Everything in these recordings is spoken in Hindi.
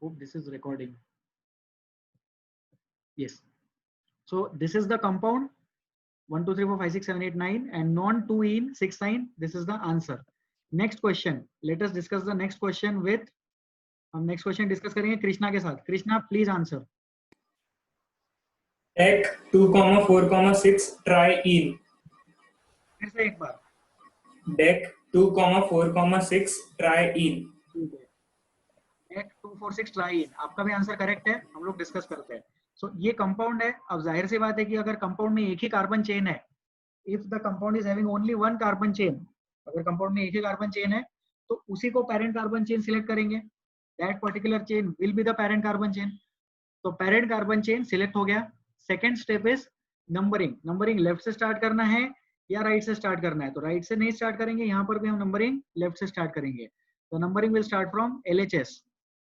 Hope this is recording. Yes. So this is the compound 1, 2, 3, 4, 5, 6, 7, 8, 9 and non-2-ene 6-ine. This is the answer. Next question. Let us discuss the next question with. हम next question discuss करेंगे कृष्णा के साथ. Krishna, please answer. Dec 2,4,6 tri-ene. फिर से एक बार. Dec 2,4,6 tri-ene. ठीक है. Dec 2,4,6 tri-ene. आपका भी आंसर करेक्ट है. हम लोग डिस्कस करते हैं. सो ये कंपाउंड है. अब जाहिर सी बात है कि अगर कंपाउंड में एक ही कार्बन चेन है, if the compound is having only one carbon chain, अगर कंपाउंड में एक ही कार्बन चेन है तो उसी को पेरेंट कार्बन चेन सिलेक्ट करेंगे. That particular chain will be the parent carbon chain. तो पेरेंट कार्बन चेन सिलेक्ट हो गया. Second step is numbering. Numbering left से स्टार्ट करना है या राइट से स्टार्ट करना है. तो राइट से नहीं स्टार्ट करेंगे, यहाँ पर भी हम नंबरिंग लेफ्ट से स्टार्ट करेंगे. तो numbering will start from LHS.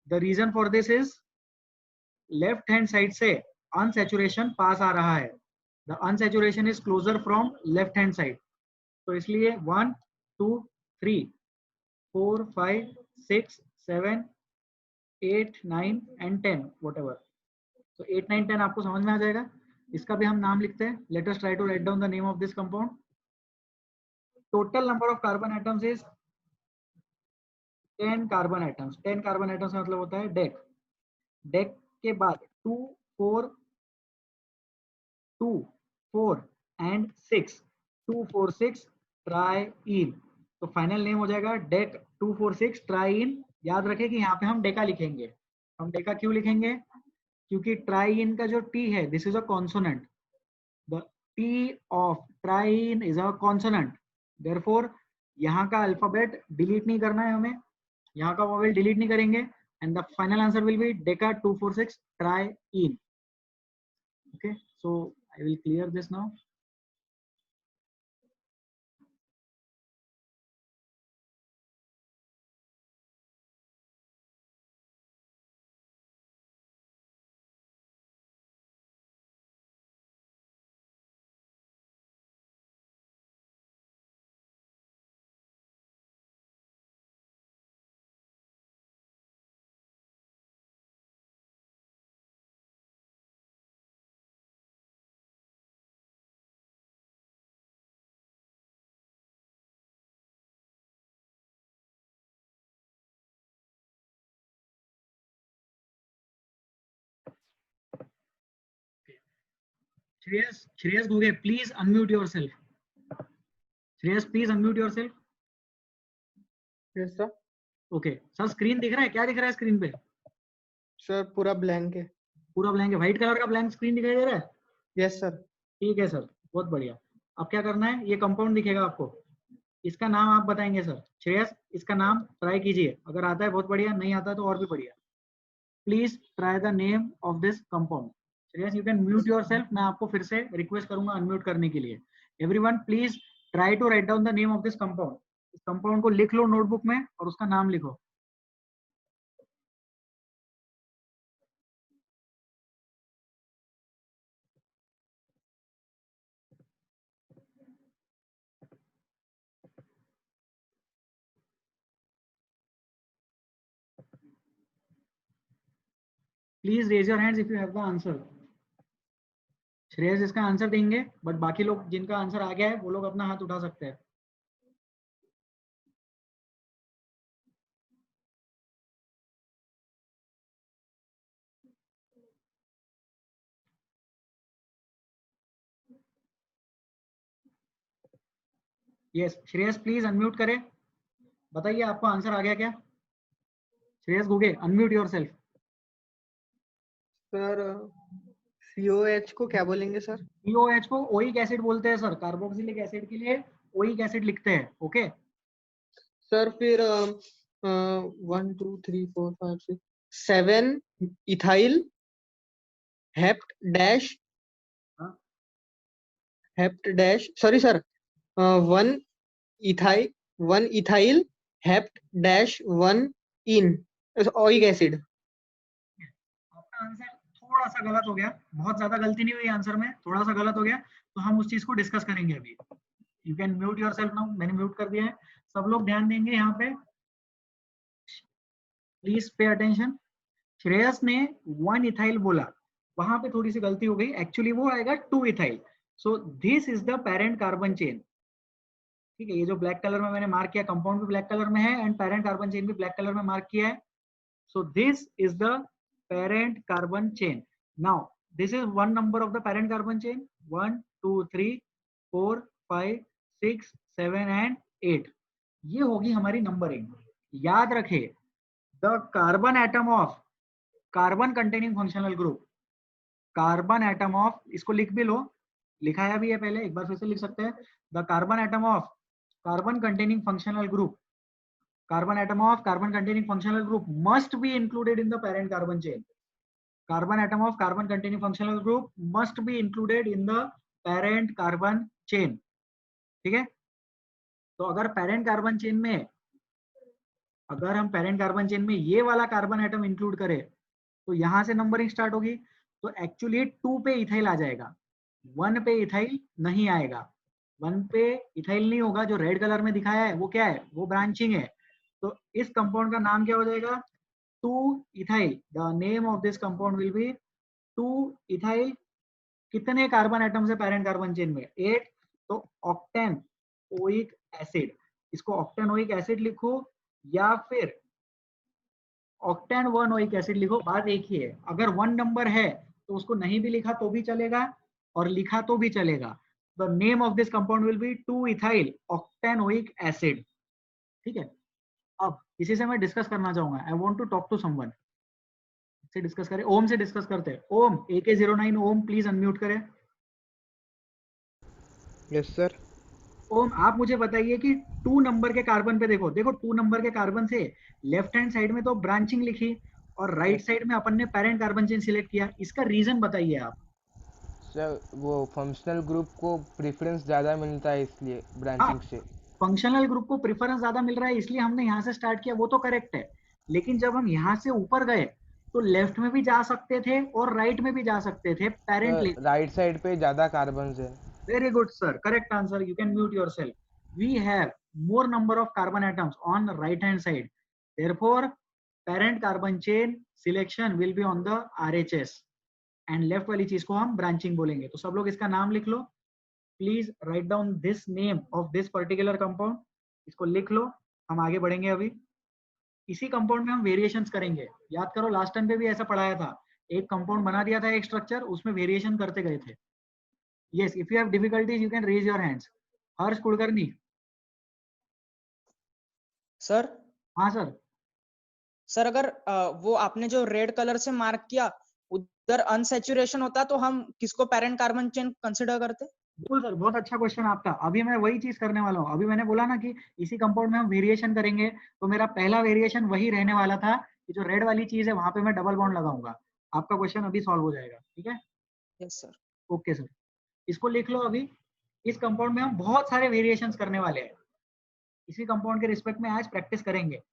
The reason for this is left hand side से अनसैचुरेशन पास आ रहा है. The unsaturation is closer from left hand side. तो इसलिए 1, 2, 3, 4, 5, 6, 7, 8, 9 and 10 whatever. तो 8, 9, 10 आपको समझ में आ जाएगा. इसका भी हम नाम लिखते हैं. Let us try to write down the name of this compound. Total number of carbon atoms is 10 carbon atoms. 10 carbon atoms का मतलब होता है डेक. डेक के बाद 2, 4, 2, 4 and 6. 2, 4, 6 ट्राई-इन. तो फाइनल नेम हो जाएगा डेक 2,4,6 ट्राई-इन. याद रखें कि यहाँ पे हम डेका लिखेंगे. हम डेका क्यों लिखेंगे? क्योंकि ट्राई-इन का जो टी है, this is a consonant. The T of triene is a consonant. Therefore यहाँ का अल्फाबेट डिलीट नहीं करना है हमें. यहाँ का वोवेल डिलीट नहीं करेंगे. And the final answer will be Deka 2,4,6 ट्राई-इन. Okay, so I will clear this now. Shreyas Guge, please unmute yourself. Shreyas, please unmute yourself. Yes sir. Okay, sir screen दिख रहा है? क्या दिख रहा है स्क्रीन पे? सर पूरा ब्लैंक है. पूरा ब्लैंक है. व्हाइट कलर का ब्लैंक स्क्रीन दिखाई दे रहा है? Yes sir. ठीक है सर, बहुत बढ़िया. अब क्या करना है? ये कंपाउंड दिखेगा आपको. इसका नाम आप बताएंगे सर. श्रेयस, इसका नाम ट्राई कीजिए. अगर आता है बहुत बढ़िया, नहीं आता तो और भी बढ़िया. Please try the name of this compound. Shreyas, you can mute yourself. मैं आपको फिर से रिक्वेस्ट करूंगा अनम्यूट करने के लिए. Everyone please try to write down the name of this compound. इस कंपाउंड को लिख लो नोटबुक में और उसका नाम लिखो. Please raise your hands if you have the answer. Shreyas इसका आंसर देंगे, बट बाकी लोग जिनका आंसर आ गया है वो लोग अपना हाथ उठा सकते हैं. यस श्रेयस, प्लीज अनम्यूट करें. बताइए आपको आंसर आ गया क्या? Shreyas Guge, unmute yourself. Sir COH को क्या बोलेंगे सर? COH को ओइक एसिड बोलते हैं सर. कार्बोक्सिलिक एसिड के लिए ओइक एसिड लिखते हैं. ओके सर फिर 1, 2, 3, 4, 5, 6, 7 इथाइल हेप्ट डैश. हाँ. Hept dash, sorry sir, 1 ethyl hept dash 1 इन ओइक एसिड. आपका आंसर थोड़ा सा गलत हो गया. बहुत ज्यादा गलती नहीं हुई आंसर में, थोड़ा सा गलत हो गया. तो हम उस चीज को डिस्कस करेंगे अभी. You can mute yourself now. मैंने म्यूट कर दिया है. सब लोग ध्यान देंगे यहाँ पे. Please pay attention. श्रेयस ने 1 इथाइल बोला, वहां पे थोड़ी सी गलती हो गई, एक्चुअली वो आएगा 2 ethyl. So this is the parent carbon chain. ठीक है, ये जो ब्लैक कलर में मैंने मार्क किया, कंपाउंड भी ब्लैक कलर में है एंड पेरेंट कार्बन चेन भी ब्लैक कलर में मार्क किया है। सो this is the parent carbon chain. Now this is one number of the parent carbon chain, 1 2 3 4 5 6 7 and 8। ये होगी हमारी नंबरिंग। याद रखे, the carbon atom of carbon containing functional group, carbon atom of, इसको लिख भी लो, लिखाया भी है पहले, एक बार फिर से लिख सकते हैं, the carbon atom of carbon containing functional group, carbon atom of carbon containing functional group must be included in the parent carbon chain. Carbon atom of carbon containing functional group must be included in the parent carbon chain. ठीक है, तो अगर पेरेंट कार्बन चेन में, अगर हम पेरेंट कार्बन चेन में ये वाला कार्बन एटम इंक्लूड करें तो यहां से नंबरिंग स्टार्ट होगी। तो एक्चुअली 2 पे इथाइल आ जाएगा, 1 पे इथाइल नहीं आएगा। 1 पे इथाइल नहीं होगा, जो रेड कलर में दिखाया है वो क्या है, वो ब्रांचिंग है। तो इस कंपाउंड का नाम क्या हो जाएगा, 2 ethyl. The name of this compound will be 2 ethyl. कितने कार्बन एटम से पेरेंट कार्बन चेन में, 8। तो ऑक्टेन ओइक एसिड, इसको ऑक्टेन ओइक एसिड लिखो या फिर ऑक्टेन 1 ओइक एसिड लिखो, बात एक ही है। अगर 1 नंबर है तो उसको नहीं भी लिखा तो भी चलेगा और लिखा तो भी चलेगा। The name of this compound will be 2 ethyl octane oic acid. ठीक है, अब इसी से मैं डिस्कस करना चाहूंगा, I want to talk to someone. से डिस्कस करें, ओम से डिस्कस करते हैं। Om AK09 Om please unmute करें। Yes sir. ओम आप मुझे बताइए कि 2 नंबर के कार्बन पे देखो, देखो 2 नंबर के कार्बन से लेफ्ट हैंड साइड में तो ब्रांचिंग लिखी और राइट साइड में अपन ने पेरेंट कार्बन चेन सिलेक्ट किया, इसका रीजन बताइए आप। सर वो फंक्शनल ग्रुप को प्रेफरेंस ज़्यादा मिलता है इसलिए ब्रांचिंग से। फंक्शनल ग्रुप को प्रेफरेंस ज्यादा मिल रहा है इसलिए हमने यहाँ से स्टार्ट किया, वो तो करेक्ट है। लेकिन जब हम यहाँ से ऊपर गए तो लेफ्ट में भी जा सकते थे और राइट में भी जा सकते थे, पेरेंट ले। राइट साइड पे ज़्यादा कार्बन है। Very good, sir. Correct answer. You can mute yourself. We have more number of carbon atoms on right hand side. Therefore, parent carbon chain selection will be on the RHS. And left वाली चीज को हम branching बोलेंगे। तो सब लोग इसका नाम लिख लो। Please write down this name of this particular compound. इसको लिख लो, हम आगे बढ़ेंगे अभी। इसी कंपाउंड में हम वेरिएशंस करेंगे। याद करो लास्ट टाइम पे भी ऐसा पढ़ाया था, एक कंपाउंड बना दिया था एक स्ट्रक्चर, उसमें वेरिएशन करते गए थे। Yes, if you have difficulties, you can raise your hands. Harsh Kulkarni. Sir हाँ सर। सर अगर वो आपने जो रेड कलर से मार्क किया उधर अनसैचुरेशन होता तो हम किसको पेरेंट कार्बन चेन कंसिडर करते? बिल्कुल सर, बहुत अच्छा क्वेश्चन आपका। अभी मैं वही चीज करने वाला हूँ। अभी मैंने बोला ना कि इसी कंपाउंड में हम वेरिएशन करेंगे, तो मेरा पहला वेरिएशन वही रहने वाला था कि जो रेड वाली चीज है वहां पे मैं डबल बॉन्ड लगाऊंगा। आपका क्वेश्चन अभी सॉल्व हो जाएगा, ठीक है? Yes sir. ओके सर, इसको लिख लो अभी। इस कंपाउंड में हम बहुत सारे वेरिएशंस करने वाले हैं, इसी कंपाउंड के रिस्पेक्ट में आज प्रैक्टिस करेंगे।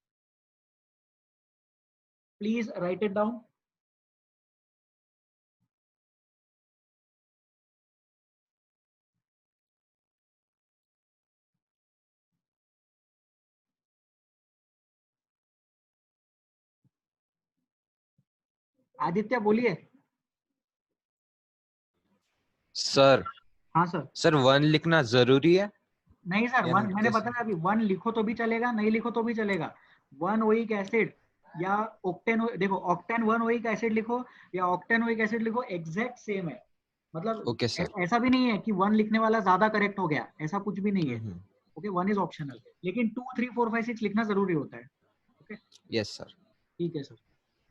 Please right it down. Aditya बोलिए। सर। हाँ सर। सर 1 लिखना जरूरी है? नहीं सर, या वन मैंने कैसे? बताया अभी, 1 लिखो तो भी चलेगा, नहीं लिखो तो भी चलेगा। 1 ओइक एसिड या ऑक्टेन, देखो ऑक्टेन 1 ओइक एसिड लिखो या ऑक्टेन ओइक एसिड लिखो, एग्जैक्ट सेम है। मतलब ओके सर। ऐसा भी नहीं है कि 1 लिखने वाला ज्यादा करेक्ट हो गया, ऐसा कुछ भी नहीं है। ओके, 1 इज ऑप्शनल, लेकिन 2 3 4 5 6 लिखना जरूरी होता है। Okay yes sir. ठीक है सर,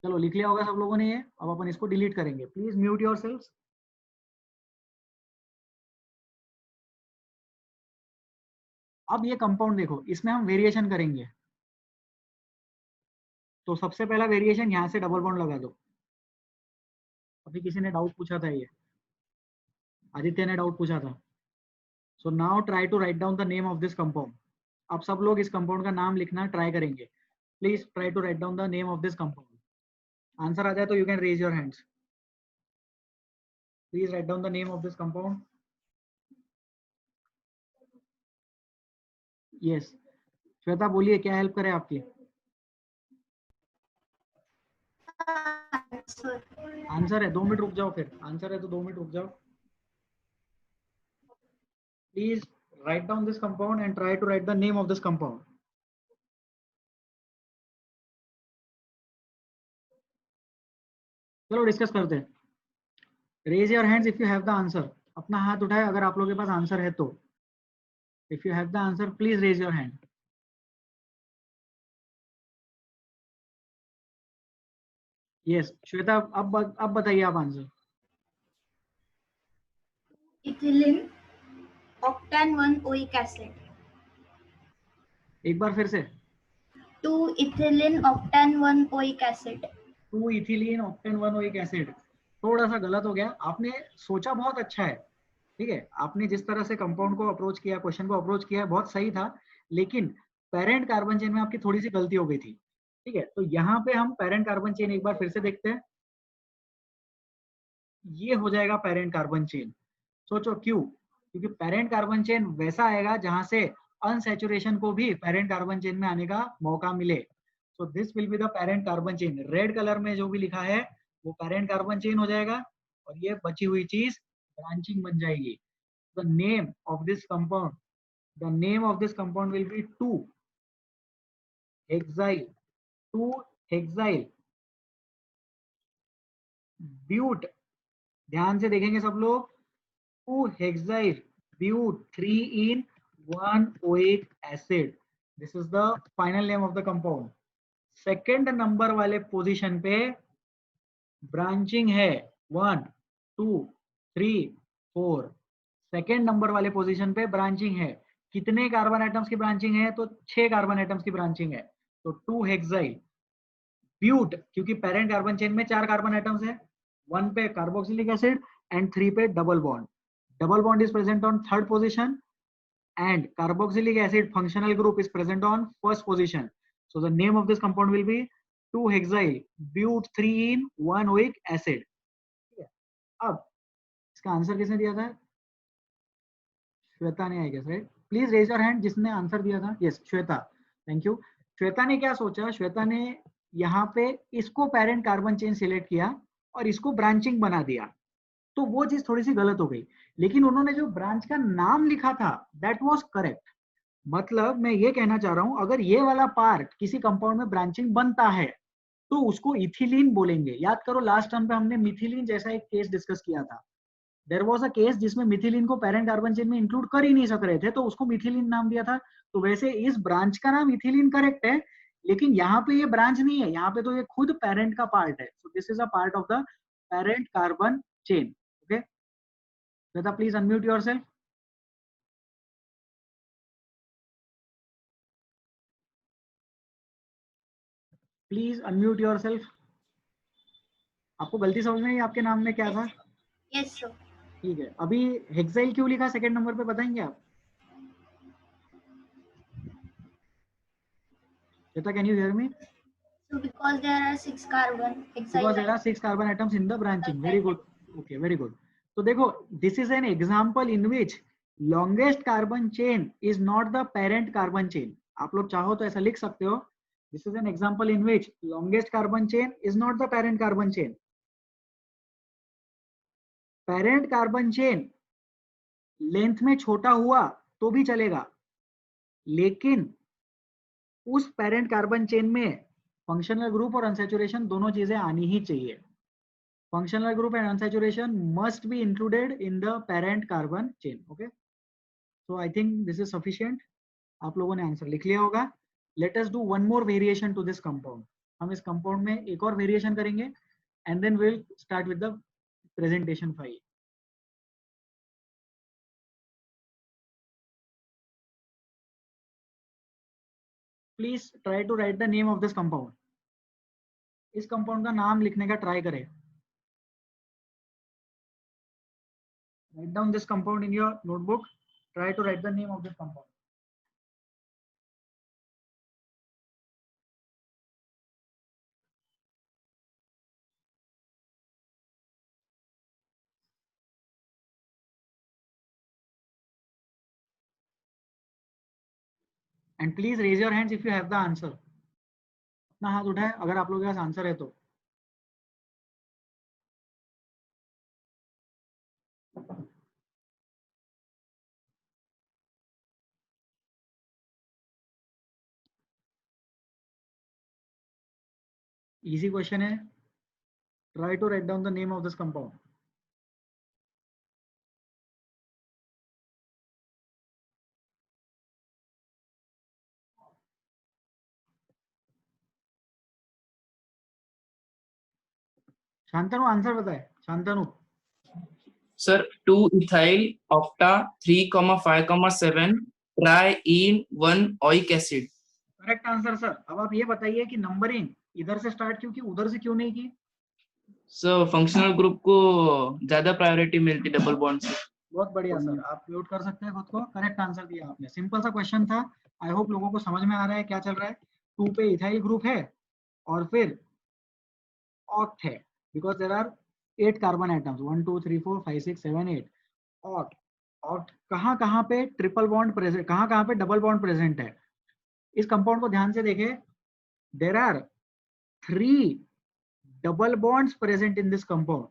चलो लिख लिया होगा सब लोगों ने ये। अब अपन इसको डिलीट करेंगे। Please mute yourselves. अब ये कंपाउंड देखो, इसमें हम वेरिएशन करेंगे। तो सबसे पहला वेरिएशन यहाँ से डबल बॉन्ड लगा दो। अभी किसी ने डाउट पूछा था, ये आदित्य ने डाउट पूछा था। So now try to write down the name of this compound. अब सब लोग इस कंपाउंड का नाम लिखना ट्राई करेंगे। Please try to write down the name of this compound. Answer आ जाए तो you can raise your hands. Please write down the name of this compound. Yes, Shweta बोलिए क्या हेल्प करे आपकी? आंसर। आंसर है, 2 मिनट रुक जाओ, फिर आंसर है तो 2 मिनट रुक जाओ। Please write down this compound and try to write the name of this compound. चलो डिस्कस करते हैं। Raise your hands if you have the answer. अपना हाथ उठाए अगर आप लोगों के पास आंसर है तो। If you have the answer please raise your hand. Yes Shweta, अब बताइए आप answer. Ethylene octane 1 oic acid. एक बार फिर से। 2 ethylene octane 1 oic acid. 2 ethylene octane 1 oic acid. थोड़ा सा गलत हो गया, आपने सोचा बहुत अच्छा है, ठीक है, आपने जिस तरह से कंपाउंड को अप्रोच किया, क्वेश्चन को अप्रोच किया बहुत सही था, लेकिन पेरेंट कार्बन चेन में आपकी थोड़ी सी गलती हो गई थी, ठीक है। तो यहाँ पे हम पेरेंट कार्बन चेन एक बार फिर से देखते हैं। ये हो जाएगा पेरेंट कार्बन चेन। सोचो क्यों? क्योंकि पेरेंट कार्बन चेन वैसा आएगा जहां से अनसैचुरेशन को भी पेरेंट कार्बन चेन में आने का मौका मिले। So this will be the parent carbon chain. Red colour में जो भी लिखा है वो पेरेंट कार्बन चेन हो जाएगा, और ये बची हुई चीज ब्रांचिंग बन जाएगी। The name of this compound, the name of this compound will be two hexyl, two hexyl but. ध्यान से देखेंगे सब लोग, two hexyl but 3-in-1-oic acid. This is the final name of the compound. Second number वाले पोजीशन पे ब्रांचिंग है 1, 2, 3, 4। सेकेंड नंबर वाले पोजीशन पे ब्रांचिंग है। कितने कार्बन एटम्स की ब्रांचिंग है? तो 6 कार्बन एटम्स की ब्रांचिंग है। तो 2-हेक्साइल ब्यूट, क्योंकि पेरेंट कार्बन चेन में 4 कार्बन एटम्स है, 1 पे कार्बोक्सिलिक एसिड एंड 3 पे double bond. Double bond is present on third position and carboxylic acid functional group is present on first position. So the name of this compound will be 2-hexial but 3-in-1-oic acid. अब इसका आंसर किसने दिया था? श्वेता ने, I guess, right? Please raise your hand जिसने आंसर दिया था। Yes Shweta, thank you. Shweta ने क्या सोचा? श्वेता ने यहाँ पे इसको पेरेंट कार्बन चेन सिलेक्ट किया और इसको ब्रांचिंग बना दिया, तो वो चीज थोड़ी सी गलत हो गई। लेकिन उन्होंने जो ब्रांच का नाम लिखा था दैट वाज करेक्ट। मतलब मैं ये कहना चाह रहा हूं, अगर ये वाला पार्ट किसी कंपाउंड में ब्रांचिंग बनता है तो उसको इथिलीन बोलेंगे। याद करो लास्ट टाइम पे हमने मिथिलीन जैसा एक केस डिस्कस किया था। देयर वाज अ केस जिसमें मिथिलीन को पेरेंट कार्बन चेन में इंक्लूड कर ही नहीं सक रहे थे, तो उसको मिथिलीन नाम दिया था। तो वैसे इस ब्रांच का नाम इथिलीन करेक्ट है, लेकिन यहाँ पे ये ब्रांच नहीं है, यहाँ पे तो ये खुद पेरेंट का पार्ट है। सो this is a part of the parent carbon chain. Okay, Shweta, please unmute yourself. Please unmute yourself. आपको गलती समझ में आई आपके नाम में क्या था? Yes sir. ठीक है, अभी हेक्साइल क्यों लिखा सेकंड नंबर पे, बताएंगे आप? Shweta, can you hear me? So because there are 6 carbon Because there are 6 carbon atoms in the branching. Very good. Okay, very good. तो देखो, this is an example in which longest carbon chain is not the parent carbon chain. आप लोग चाहो तो ऐसा लिख सकते हो, this is an example in which longest carbon chain is not the parent carbon chain. Parent carbon chain length में छोटा हुआ तो भी चलेगा, लेकिन उस पेरेंट कार्बन चेन में फंक्शनल ग्रुप और अनसैचुरेशन दोनों चीजें आनी ही चाहिए। Functional group and unsaturation must be included in the parent carbon chain. Okay, so I think this is sufficient. आप लोगों ने आंसर लिख लिया होगा। Let us do one more variation to this compound. हम इस कंपाउंड में एक और वेरिएशन करेंगे and then will start with the presentation file. Please try to write the name of this compound. इस कंपाउंड का नाम लिखने का ट्राई करें। Write down this compound in your notebook. Try to write the name of this compound. And please raise your hands if you have the answer. अपना हाथ उठाए अगर आप लोगों के पास आंसर है तो। इजी क्वेश्चन है. Try to write down the name of this compound. Shantanu answer बताए. Shantanu. Sir, 2-ethyl octa 3,5,7 triene 1 oic acid. Correct answer sir. अब आप ये बताइए कि नंबरिंग इधर से स्टार्ट क्यों की, उधर से क्यों नहीं की? सर फंक्शनल ग्रुप को ज्यादा प्रायोरिटी मिलती डबल बॉन्ड से. बहुत बढ़िया सर, आप म्यूट कर सकते हैं खुद को. करेक्ट आंसर दिया आपने. सिंपल सा क्वेश्चन था. आई होप लोगों को समझ में आ रहा है क्या चल रहा है. 2 पे इथाइल ग्रुप है और फिर ऑक्ट है, because there are 8 carbon atoms. 1 2 3 4 5 6 7 8. Oct. Oct कहाँ पे ट्रिपल बॉन्ड प्रेजेंट, कहाँ पे डबल बॉन्ड प्रेजेंट है. इस कंपाउंड को ध्यान से देखें. There are 3 double bonds present in this compound.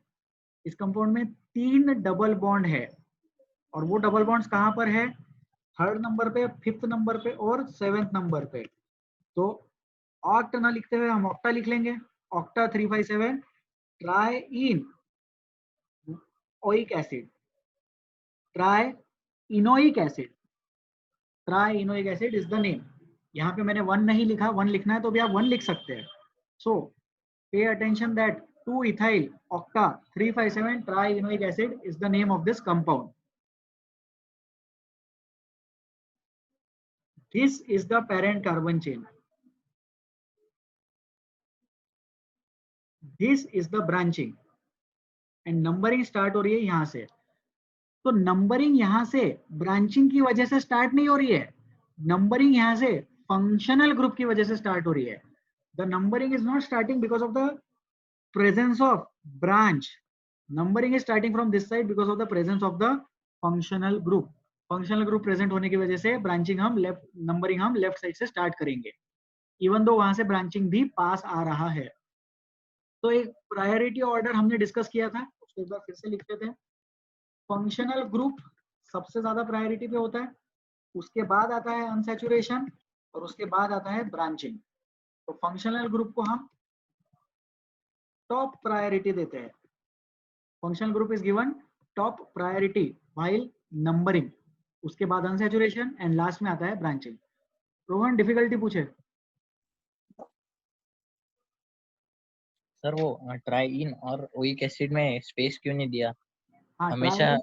इस कंपाउंड में 3 डबल बॉन्ड है, और वो डबल बॉन्ड्स कहाँ पर है? 3rd नंबर पे, 5th नंबर पे और 7th नंबर पे. तो ऑक्ट ना लिखते हुए हम ऑक्टा लिख लेंगे. Octa 357 triene oic acid. Trienoic acid. Trienoic acid is the name. यहाँ पे मैंने 1 नहीं लिखा. 1 लिखना है तो भी आप 1 लिख सकते हैं. So pay attention that 2 ethyl octa 357 trienoic acid is the name of this compound. This is the parent carbon chain. This is the branching. And numbering start हो रही है यहाँ से. तो नंबरिंग यहाँ से ब्रांचिंग की वजह से स्टार्ट नहीं हो रही है. नंबरिंग यहाँ से फंक्शनल ग्रुप की वजह से स्टार्ट हो रही है. The numbering is not starting because of the presence of branch. Numbering is starting from this side because of the presence of the functional group. Functional group present होने की वजह से branching हम left, numbering हम left side से start करेंगे, even though वहां से branching भी पास आ रहा है. तो एक प्रायोरिटी ऑर्डर हमने डिस्कस किया था, उसको एक बार फिर से लिखते थे. फंक्शनल ग्रुप सबसे ज्यादा प्रायोरिटी पे होता है, उसके बाद आता है अनसैचुरेशन, और उसके बाद आता है ब्रांचिंग. तो फंक्शनल ग्रुप को हम टॉप प्रायोरिटी देते हैं. Functional group is given top priority while numbering. उसके बाद अनसैचुरेशन एंड लास्ट में आता है ब्रांचिंग. रोहन डिफिकल्टी पूछे. सर वो ट्राइइन और ओइक एसिड में स्पेस क्यों नहीं दिया? हाँ, हमेशा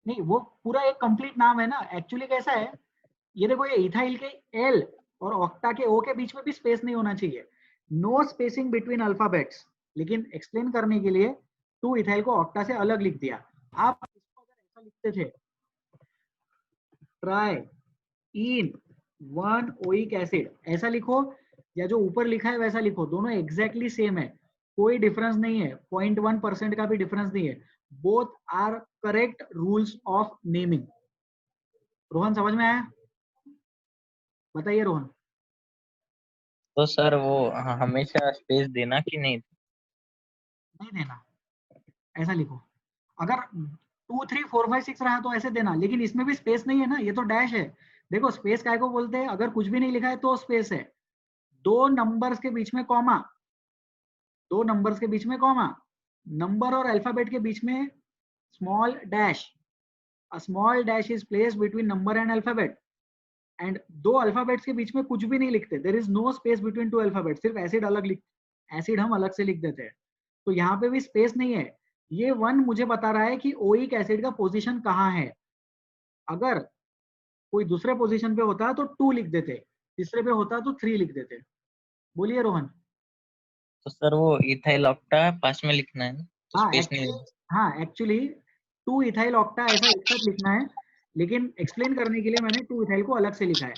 नहीं, वो पूरा एक कंप्लीट नाम है ना. एक्चुअली कैसा है, ये देखो, ये इथाइल के एल और ऑक्टा के ओ के बीच में भी स्पेस नहीं होना चाहिए. No spacing between alphabets. लेकिन एक्सप्लेन करने के लिए 2 इथाइल को ऑक्टा से अलग लिख दिया. आप इसको अगर ऐसा लिखते थे, ट्राई इन 1 ओइक एसिड, ऐसा लिखो, या जो ऊपर लिखा है वैसा लिखो, दोनों एग्जैक्टली सेम है, कोई डिफरेंस नहीं है. 0.1% का भी डिफरेंस नहीं है. Both are correct rules of naming. Rohan समझ में आया? बताइए रोहन. तो सर वो हमेशा स्पेस देना कि नहीं देना, ऐसा लिखो. अगर 2 3 4 5 6 रहा तो ऐसे देना, लेकिन इसमें भी स्पेस नहीं है ना, ये तो डैश है. देखो स्पेस काय को बोलते हैं? अगर कुछ भी नहीं लिखा है तो स्पेस है. 2 नंबर्स के बीच में कॉमा, 2 नंबर्स के बीच में कॉमा, नंबर और अल्फाबेट के बीच में small dash. A small dash is placed between number and alphabet. And 2 alphabets के बीच में कुछ भी नहीं लिखते. There is no space between 2 alphabet. सिर्फ एसिड अलग एसिड हम अलग से लिख देते हैं. तो यहाँ पे भी स्पेस नहीं है. ये 1 मुझे बता रहा है कि ओइक एसिड का पोजीशन कहाँ है. अगर कोई दूसरे पोजीशन पे होता तो 2 लिख देते, तीसरे पे होता तो 3 लिख देते. बोलिए रोहन. तो सर वो इथाइल ऑक्टा पास में लिखना है ना, तो हाँ स्पेस नहीं हाँ, एक्चुअली 2 इथाइल ऑक्टा ऐसा एक साथ लिखना है, लेकिन एक्सप्लेन करने के लिए मैंने 2 इथाइल को अलग से लिखा है.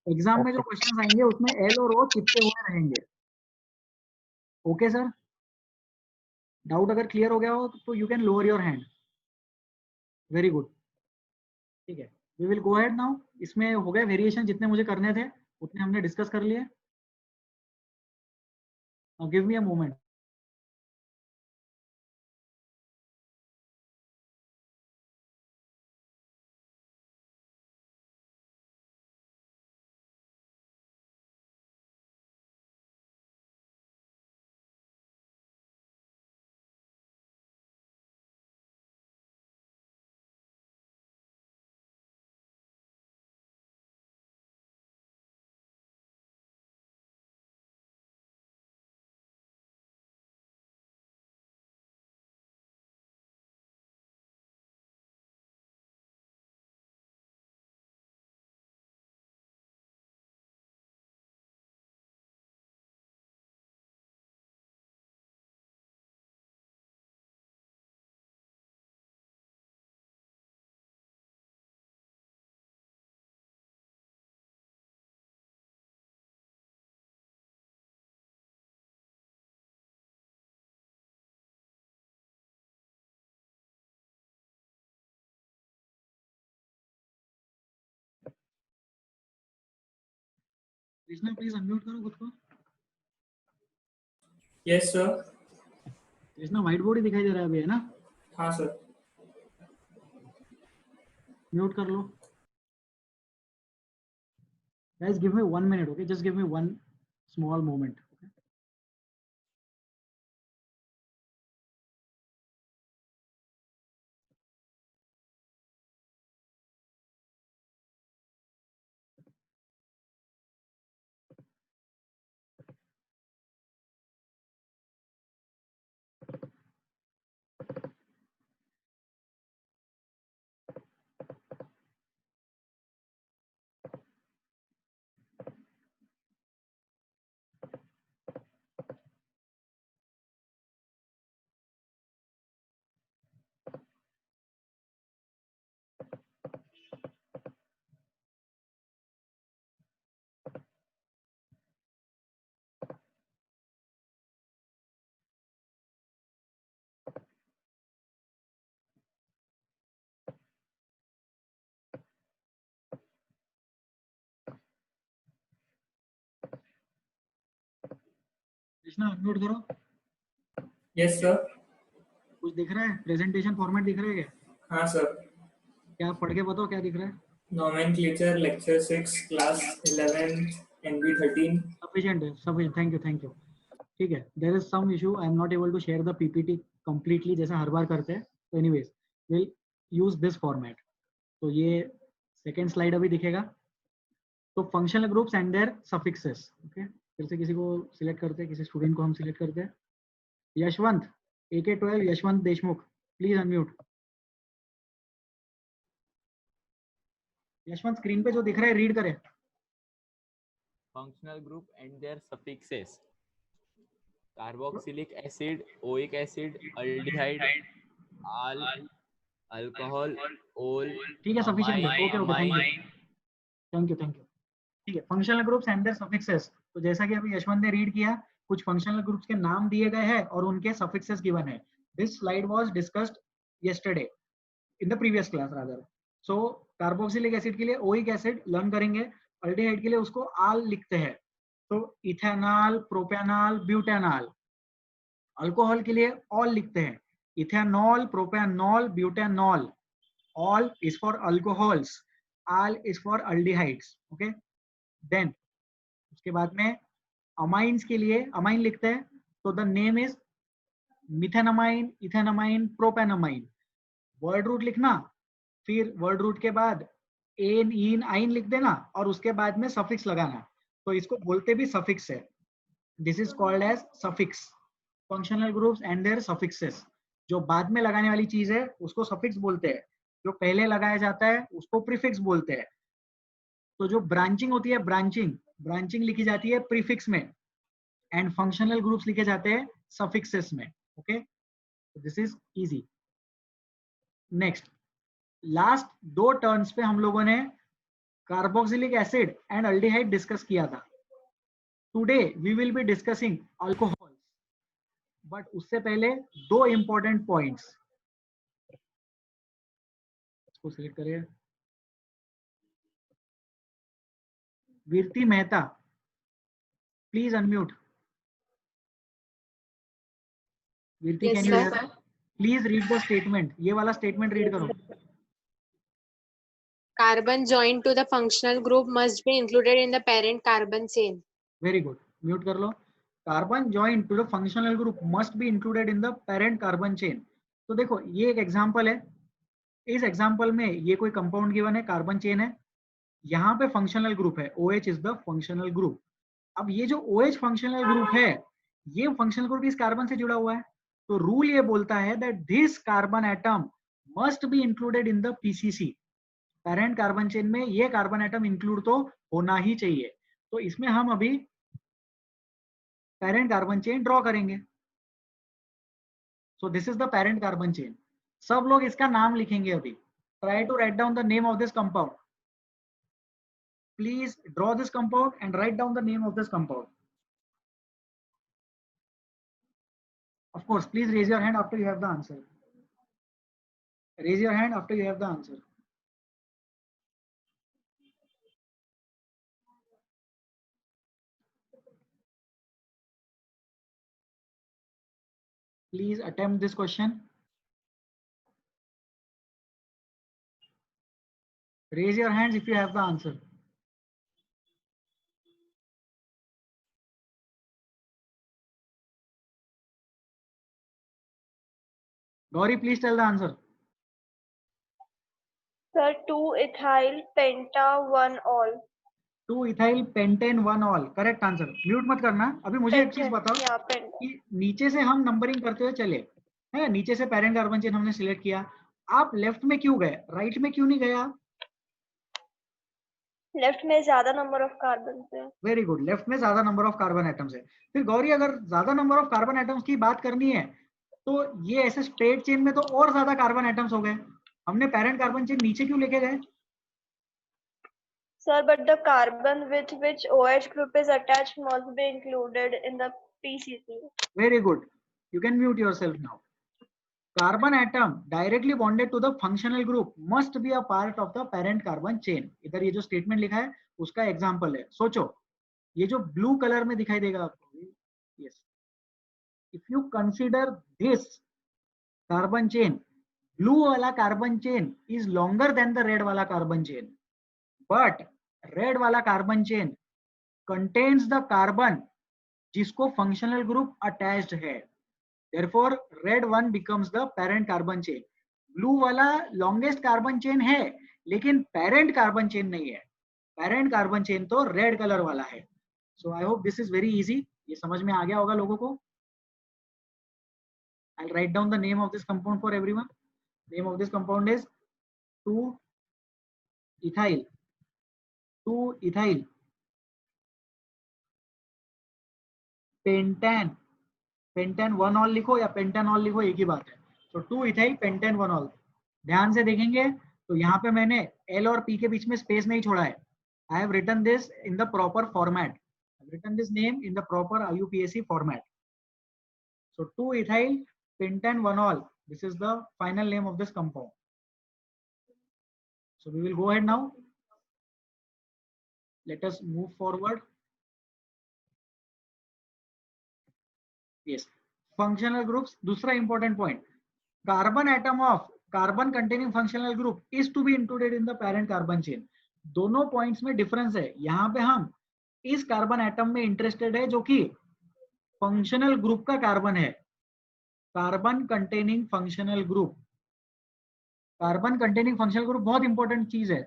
एग्जाम में जो क्वेश्चंस आएंगे उसमें एल और ओ चिपके हुए रहेंगे. ओके सर, डाउट अगर क्लियर हो गया हो तो you can lower your hand. Very good. ठीक है, we will go ahead now. इसमें हो गए वेरिएशन, जितने मुझे करने थे उतने हमने डिस्कस कर लिए. Now give me a moment. Krishna please unmute करो खुद को। Yes sir. Krishna whiteboard ही दिखाई दे रहा है अभी, है ना? हाँ सर। म्यूट कर लो। Guys, give me 1 minute, okay? Just give me one small moment. Okay? Krishna unmute करो। Yes sir. कुछ दिख रहा है? प्रेजेंटेशन फॉर्मेट दिख रहा है क्या? हाँ सर। क्या पढ़ के बताओ क्या दिख रहा है? Nomenclature lecture 6 class 11 NB 13। Sufficient है, sufficient. Thank you, thank you. ठीक है, there is some issue, I am not able to share the PPT completely जैसा हर बार करते हैं। तो anyways will use this format. तो ये सेकेंड स्लाइड अभी दिखेगा। तो functional groups and their suffixes. Okay, फिर से किसी को सिलेक्ट करते हैं, किसी स्टूडेंट को हम सिलेक्ट करते हैं। Yashwant AK12, Yashwant Deshmukh, please unmute. Yashwant screen पे जो दिख रहा है रीड करें। functional group and their suffixes: carboxylic acid, oic acid, aldehyde, al, alcohol, ol, ठीक है, सफिशिएंट है। Okay okay, thank you, amine. Thank you, thank you. ठीक है, functional groups and their suffixes. तो जैसा कि अभी यशवंत ने रीड किया, कुछ फंक्शनल ग्रुप्स के नाम दिए गए हैं और उनके सफिक्सेस गिवन है। This slide was discussed yesterday in the previous class rather. So carboxylic acid के लिए ओइक एसिड लर्न करेंगे, अल्डिहाइड के लिए उसको आल लिखते हैं, तो इथेनॉल, प्रोपेनॉल, ब्यूटेनॉल। अल्कोहल के लिए ऑल लिखते हैं, ethanol, propanol, butanol. Ol is for alcohols, al is for aldehydes. Okay, then उसके बाद में अमाइंस के लिए अमाइन लिखते हैं, तो the name is methanamine, ethanamine, propanamine. Word root लिखना, फिर वर्ड रूट के बाद एन, इन, आइन लिख देना और उसके बाद में सफिक्स लगाना। तो इसको बोलते भी सफिक्स है। This is called as suffix. Functional groups and their suffixes. जो बाद में लगाने वाली चीज है उसको सफिक्स बोलते हैं, जो पहले लगाया जाता है उसको प्रीफिक्स बोलते हैं। तो जो ब्रांचिंग होती है, ब्रांचिंग लिखी जाती है प्रीफिक्स में, एंड फंक्शनल ग्रुप्स लिखे जाते हैं सफिक्सेस में। Okay, this is easy. Next, last 2 turns पे हम लोगों ने carboxylic acid and aldehyde discuss किया था। Today we will be discussing alcohol, but उससे पहले 2 इंपॉर्टेंट पॉइंट्स। इसको सिलेक्ट करिए। Veerti Mehta, please unmute. Veerti, can you hear? Please read the statement. ये वाला स्टेटमेंट रीड करो। Carbon joined to the functional group must be included in the parent carbon chain. Very good, mute कर लो। Carbon join to the functional group must be included in the parent carbon chain. तो देखो ये एक एग्जांपल है। इस एग्जांपल में ये कोई कंपाउंड गिवन है, कार्बन चेन है, यहाँ पे फंक्शनल ग्रुप है, OH is the functional group. अब ये जो OH फंक्शनल ग्रुप है, ये फंक्शनल ग्रुप इस कार्बन से जुड़ा हुआ है। तो रूल ये बोलता है that this carbon atom must be included in the PCC। Parent carbon chain में ये कार्बन एटम इंक्लूड तो होना ही चाहिए। तो इसमें हम अभी पेरेंट कार्बन चेन ड्रॉ करेंगे। So this is the parent carbon chain. सब लोग इसका नाम लिखेंगे अभी। Try to write down the name of this compound. Please draw this compound and write down the name of this compound. Of course, please raise your hand after you have the answer. Raise your hand after you have the answer. Please attempt this question. Raise your hands if you have the answer. Gauri, please tell the answer. Sir, 2-ethyl penta-1-ol. 2-ethyl pentane 1-ol. Correct answer. Mute मत करना. अभी मुझे एक चीज बताओ कि नीचे से हम नंबरिंग करते हुए चले, है नीचे से पैरेंट कार्बन चेन हमने सिलेक्ट किया, आप लेफ्ट में क्यों गए, राइट में क्यों नहीं गए आप? लेफ्ट में ज्यादा नंबर ऑफ कार्बन है। वेरी गुड, लेफ्ट में ज्यादा नंबर ऑफ कार्बन एटम्स है। फिर गौरी अगर ज्यादा नंबर ऑफ कार्बन एटम्स की बात करनी है तो ये ऐसे स्ट्रेट चेन में तो और ज्यादा कार्बन एटम्स हो गए, हमने पैरेंट कार्बन चेन नीचे क्यों लेके गए? Sir, but the carbon with which OH group is attached must be included in the PCC. Very good. You can mute yourself now. Carbon atom directly bonded to the functional group must be a part of the parent carbon chain. इधर ये जो स्टेटमेंट लिखा है उसका एग्जांपल है। सोचो, ये जो ब्लू कलर में दिखाई देगा आपको, yes. If you consider this carbon chain, blue वाला carbon chain is longer than the red वाला carbon chain, but red वाला carbon chain contains the carbon जिसको functional group attached है, therefore red one becomes the parent carbon chain. blue वाला longest carbon chain है लेकिन parent carbon chain नहीं है, parent carbon chain तो red color वाला है. So I hope this is very easy. ये समझ में आ गया होगा लोगों को. I'll write down the name of this compound for everyone. Name of this compound is 2-ethyl. 2-ethyl pentane. Pentane 1-ol लिखो या पेंटेनॉल लिखो, एक ही बात है. तो 2-ethyl pentane 1-ol. ध्यान से देखेंगे तो यहाँ पे मैंने L और P के बीच में स्पेस नहीं छोड़ा है. I have written this in the proper format. I have written this name in the proper IUPAC format. So 2-ethyl pentane 1-ol. This is the final name of this compound. So we will go ahead now. Let us move forward. Yes. Functional groups. दूसरा important point. Carbon atom of carbon containing functional group is to be included in the parent carbon chain. दोनों पॉइंट्स में डिफरेंस है. यहाँ पे हम इस कार्बन एटम में इंटरेस्टेड है जो कि फंक्शनल ग्रुप का कार्बन है. Carbon containing functional group. Carbon containing functional group बहुत इंपॉर्टेंट चीज है.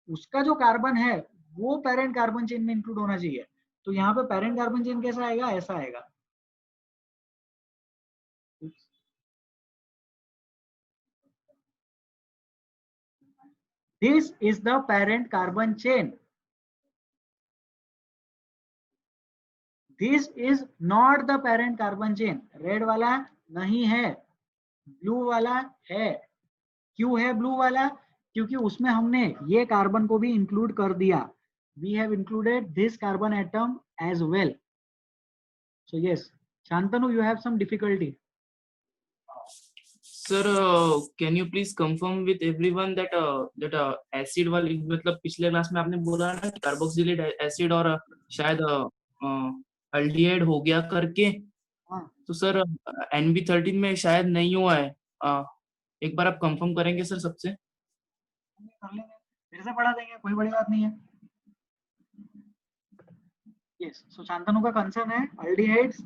उसका जो कार्बन है वो पेरेंट कार्बन चेन में इंक्लूड होना चाहिए. तो यहाँ पे पेरेंट कार्बन चेन कैसा आएगा? ऐसा आएगा. This is the parent carbon chain. This is not the parent carbon chain. Red वाला नहीं है, blue वाला है. क्यों है blue वाला? क्योंकि उसमें हमने ये कार्बन को भी इंक्लूड कर दिया. We have included this carbon atom as well. So yes, Shantanu, you have some difficulty. Sir, can you please confirm with everyone that acid वाली, मतलब पिछले क्लास में आपने बोला ना कार्बोक्सिलिक एसिड और शायद अल्डिहाइड हो गया करके. तो सर NB13 में शायद नहीं हुआ है. एक बार आप कंफर्म करेंगे सर सबसे? कर लेंगे, फिर से पढ़ा देंगे, कोई बड़ी बात नहीं है. यस, सो शांतनु का कंसर्न है अल्डिहाइड्स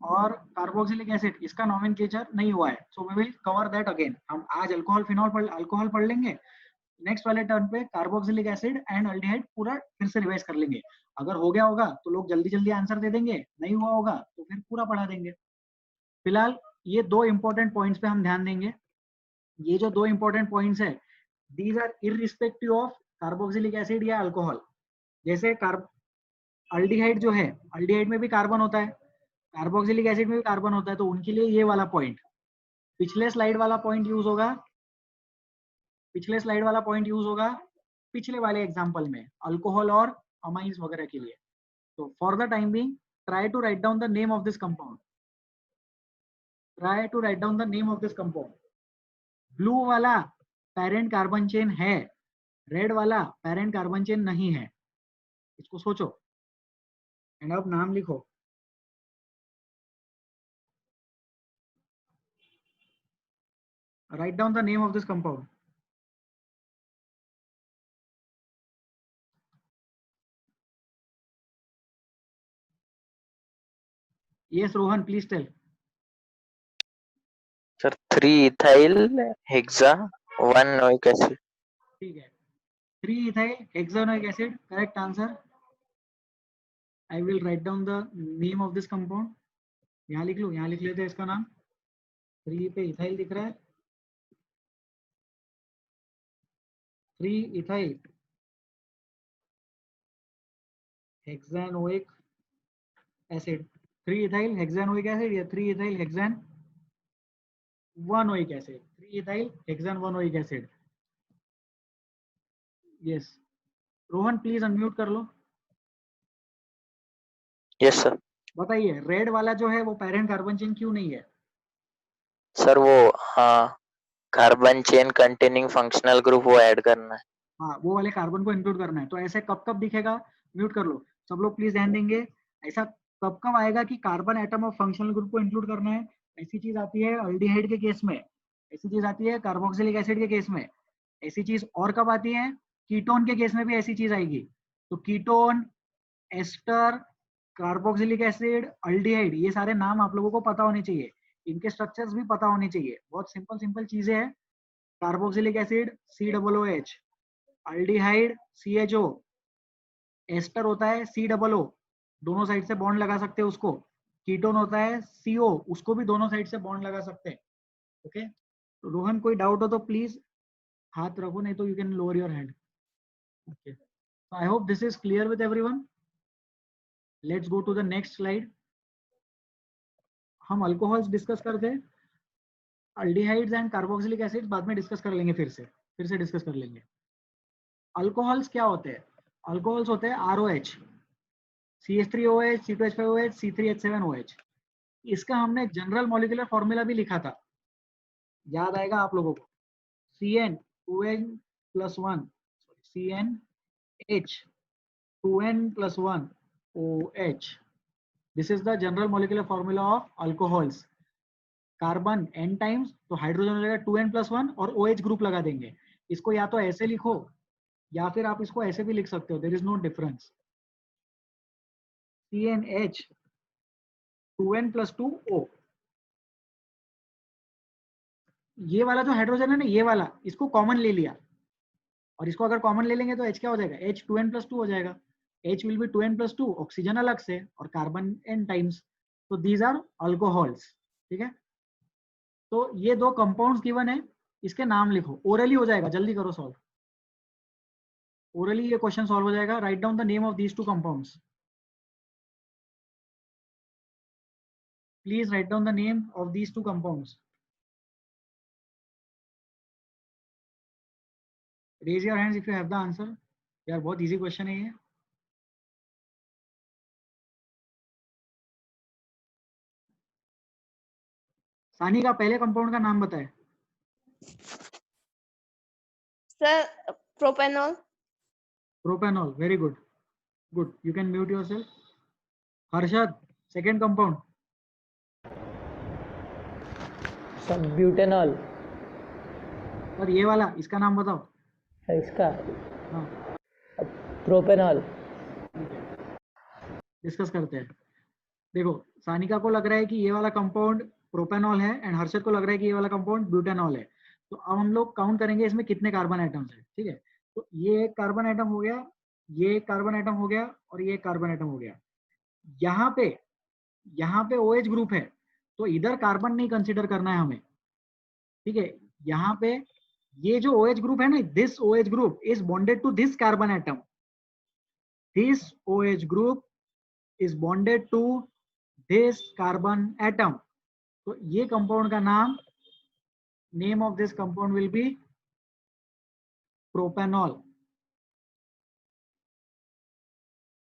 और कार्बोक्सिलिक एसिड, इसका नोमेनक्लेचर नहीं हुआ है. So we will cover that again. हम आज अल्कोहल फिनॉल अल्कोहल पढ़ लेंगे, नेक्स्ट वाले टर्न पे कार्बोक्सिलिक एसिड एंड अल्डिहाइड पूरा फिर से रिवाइज कर लेंगे. अगर हो गया होगा तो लोग जल्दी जल्दी आंसर दे देंगे, नहीं हुआ होगा तो फिर पूरा पढ़ा देंगे. फिलहाल ये दो इंपॉर्टेंट पॉइंट्स पे हम ध्यान देंगे. ये जो दो इंपॉर्टेंट पॉइंट्स है, these are irrespective of carboxylic acid या अल्कोहल. जैसे अल्डिहाइड जो है, अल्डिहाइड में भी कार्बन होता है, कार्बोक्सिलिक एसिड में भी कार्बन होता है, तो उनके लिए ये वाला पॉइंट, पिछले स्लाइड वाला पॉइंट यूज होगा, पिछले स्लाइड वाला पॉइंट यूज होगा पिछले वाले एग्जांपल में अल्कोहल और अमाइंस वगैरह के लिए. तो for the time being try to write down the name of this compound. Try to write down the name of this compound. Blue वाला पेरेंट कार्बन चेन है, रेड वाला पेरेंट कार्बन चेन नहीं है. इसको सोचो एंड अब नाम लिखो. Write down the name of this compound. Yes, Rohan, please tell. Sir, 3-ethyl hexa 1-oic acid. ठीक है, 3-ethyl hexanoic acid, correct answer. I will write down the name of this compound. यहाँ लिख लो, यहाँ लिख लेते हैं इसका नाम. 3 पे इथाइल दिख रहा है. 3-ethyl hexanoic acid. 3-ethyl hexanoic acid या 3-ethyl hexan 1-oic acid. 3-ethyl hexan 1-oic acid. Yes. Rohan please unmute कर लो. Yes sir. बताइए, रेड वाला जो है वो पेरेंट कार्बन चेन क्यों नहीं है? सर वो हाँ, carbon chain containing functional group वो ऐड करना है. हाँ, वो वाले कार्बन को इंक्लूड करना है. तो ऐसे कब कब दिखेगा? म्यूट कर लो सब लोग, प्लीज ध्यान देंगे. ऐसा कब कब आएगा कि carbon atom of functional group को इंक्लूड करना है? ऐसी चीज आती है अल्डिहाइड के केस में, ऐसी चीज आती है कार्बोक्सिलिक एसिड के केस में, ऐसी चीज और कब आती है? कीटोन के केस में भी ऐसी चीज आएगी. तो ketone, ester, carboxylic acid, aldehyde, ये सारे नाम आप लोगों को पता होने चाहिए. इनके स्ट्रक्चर्स भी पता होने चाहिए. बहुत सिंपल सिंपल चीजें हैं. Carboxylic acid COOH, aldehyde CHO, ester होता है COO, दोनों साइड से बॉन्ड लगा सकते हैं उसको. कीटोन होता है CO, उसको भी दोनों साइड से बॉन्ड लगा सकते हैं. ओके, तो रोहन कोई डाउट हो तो प्लीज हाथ रखो, नहीं तो you can lower your hand. Okay, so I hope this is clear with everyone. Let's go to the next slide. हम अल्कोहल्स डिस्कस करते हैं. अल्डिहाइड्स एंड कार्बोक्सिलिक एसिड्स बाद में डिस्कस कर लेंगे, फिर से डिस्कस कर लेंगे. अल्कोहल्स क्या होते हैं? अल्कोहल्स होते हैं ROH, CH3OH, C2H5OH, C3H7OH. इसका हमने जनरल मॉलिक्यूलर फॉर्मूला भी लिखा था, याद आएगा आप लोगों को. CN2N+1, CnH2n+1OH. This is the general molecular formula of alcohols. Carbon n times, तो हाइड्रोजन हो जाएगा 2n+1 और OH ग्रुप लगा देंगे. इसको या तो ऐसे लिखो या फिर आप इसको ऐसे भी लिख सकते हो. There is no difference. CnH 2n+2O. ये वाला जो हाइड्रोजन है ना, ये वाला, इसको कॉमन ले लिया, और इसको अगर कॉमन ले लेंगे तो H क्या हो जाएगा? H 2n+2 हो जाएगा. H will be 2n+2, oxygen अलग से और कार्बन n टाइम्स. तो दीज आर अल्कोहल्स. ठीक है, तो ये दो कंपाउंड्स गिवन है, इसके नाम लिखो. ओरली हो जाएगा, जल्दी करो सॉल्व. ओरली ये क्वेश्चन सॉल्व हो जाएगा. Write down the name of these two compounds. Please write down the name of these two compounds. Raise your hands if you have the answer. यार बहुत इजी क्वेश्चन है ये. सानी का पहले कंपाउंड का नाम बताए. Sir, propanol. Propanol. Very good, good. You can mute yourself. Harshad, second compound. Sir butanol. और ये वाला, इसका नाम बताओ. इसका हाँ, प्रोपेनॉल. डिस्कस करते हैं. देखो, सानिका को लग रहा है कि ये वाला कंपाउंड प्रोपेनॉल है एंड हर्षद को लग रहा है कि ये वाला कंपाउंड ब्यूटेनॉल है. तो अब हम लोग काउंट करेंगे इसमें कितने कार्बन एटम्स है. ठीक है, तो ये एक कार्बन एटम हो गया, ये एक कार्बन एटम हो गया और ये एक कार्बन एटम हो गया. यहाँ पे OH ग्रुप है, तो इधर कार्बन नहीं कंसीडर करना है हमें. ठीक है, यहाँ पे ये जो OH ग्रुप है ना, this OH group is bonded to this carbon atom. This OH group is bonded to this carbon atom. तो ये कंपाउंड का नाम, name of this compound will be propanol.